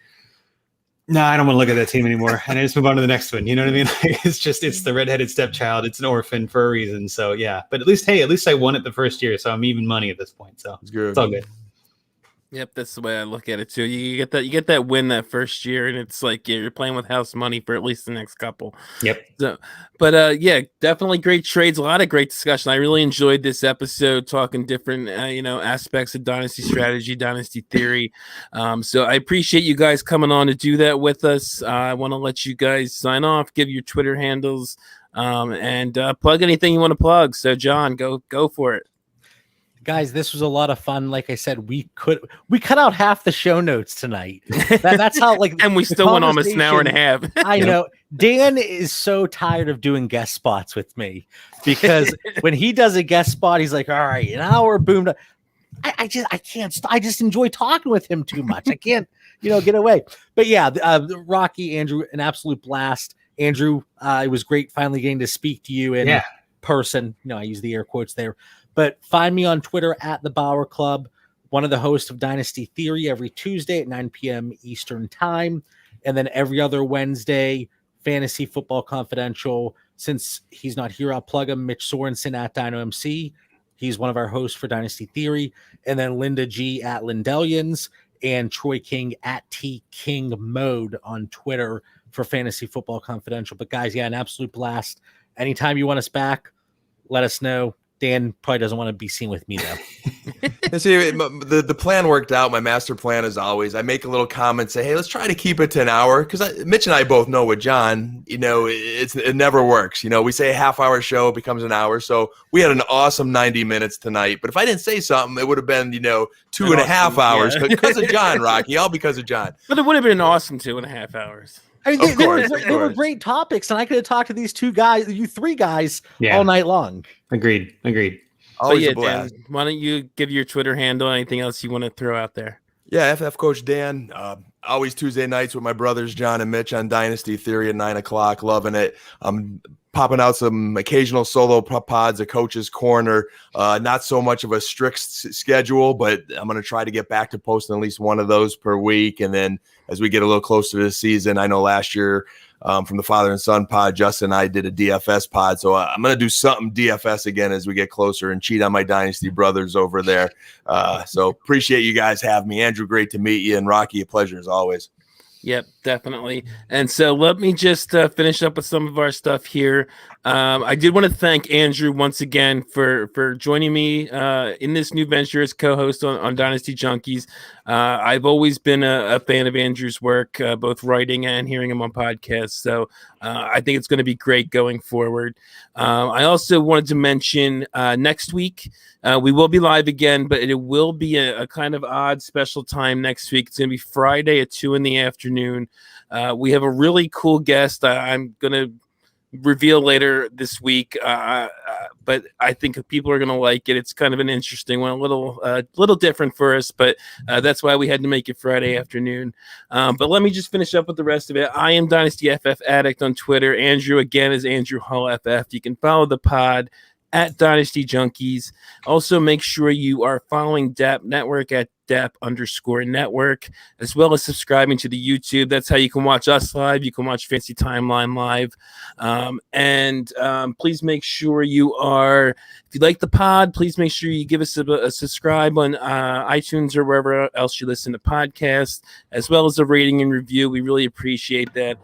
no, I don't want to look at that team anymore. And I just move on to the next one. You know what I mean? It's the redheaded stepchild. It's an orphan for a reason. So yeah, but at least I won it the first year. So I'm even money at this point. So it's all good. Yep, that's the way I look at it too. You get that win that first year, and it's like you're playing with house money for at least the next couple. Yep. So, but yeah, definitely great trades. A lot of great discussion. I really enjoyed this episode, talking different aspects of dynasty strategy, dynasty theory. So I appreciate you guys coming on to do that with us. I want to let you guys sign off, give your Twitter handles, and plug anything you want to plug. So John, go for it. Guys, this was a lot of fun. Like I said, we cut out half the show notes tonight. That's how and we still went almost an hour and a half. I know. Dan is so tired of doing guest spots with me because when he does a guest spot, he's like, all right, an hour, boom. I can't. I just enjoy talking with him too much. I can't, get away. But yeah, Rocky, Andrew, an absolute blast. Andrew, it was great finally getting to speak to you in person. I use the air quotes there. But find me on Twitter at the Bauer Club, one of the hosts of Dynasty Theory every Tuesday at 9 p.m. Eastern Time. And then every other Wednesday, Fantasy Football Confidential. Since he's not here, I'll plug him. Mitch Sorensen at Dino MC. He's one of our hosts for Dynasty Theory. And then Linda G at Lindellians and Troy King at T King Mode on Twitter for Fantasy Football Confidential. But guys, an absolute blast. Anytime you want us back, let us know. Dan probably doesn't want to be seen with me, though. See, the plan worked out. My master plan, as always, I make a little comment, say, hey, let's try to keep it to an hour. Because Mitch and I both know with John, it never works. We say a half-hour show becomes an hour. So we had an awesome 90 minutes tonight. But if I didn't say something, it would have been, 2.5 hours. Because of John, Rocky, all because of John. But it would have been an awesome 2.5 hours. I mean, they were great topics, and I could have talked to these you three guys all night long. Agreed. Always a blast. Dan, why don't you give your Twitter handle? Anything else you want to throw out there? Yeah, FF Coach Dan. Always Tuesday nights with my brothers John and Mitch on Dynasty Theory at 9:00. Loving it. I'm popping out some occasional solo pods, a coach's corner. Not so much of a strict schedule, but I'm going to try to get back to posting at least one of those per week. And then as we get a little closer to the season, I know last year from the Father and Son pod, Justin and I did a DFS pod. So I'm going to do something DFS again as we get closer and cheat on my Dynasty brothers over there. So appreciate you guys having me. Andrew, great to meet you. And Rocky, a pleasure as always. Yep, definitely. And so let me just finish up with some of our stuff here. I did want to thank Andrew once again for joining me in this new venture as co-host on Dynasty Junkies. I've always been a fan of Andrew's work, both writing and hearing him on podcasts. So I think it's going to be great going forward. I also wanted to mention next week, we will be live again, but it will be a kind of odd special time next week. It's going to be Friday at 2 p.m. We have a really cool guest. I'm going to reveal later this week, but I think people are going to like it. It's kind of an interesting one, a little different for us, but that's why we had to make it Friday afternoon. But let me just finish up with the rest of it. I am Dynasty FF Addict on Twitter. Andrew, again, is Andrew Hall FF. You can follow the pod at Dynasty Junkies. Also, make sure you are following DAP Network at DAP_network, as well as subscribing to the YouTube. That's how you can watch us live. You can watch Fancy Timeline live. And please make sure if you like the pod, please make sure you give us a subscribe on iTunes or wherever else you listen to podcasts, as well as a rating and review. We really appreciate that.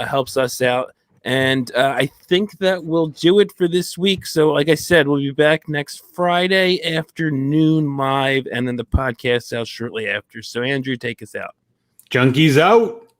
Helps us out. And I think that will do it for this week. So like I said, we'll be back next Friday afternoon live, and then the podcast out shortly after. So Andrew, take us out. Junkies out.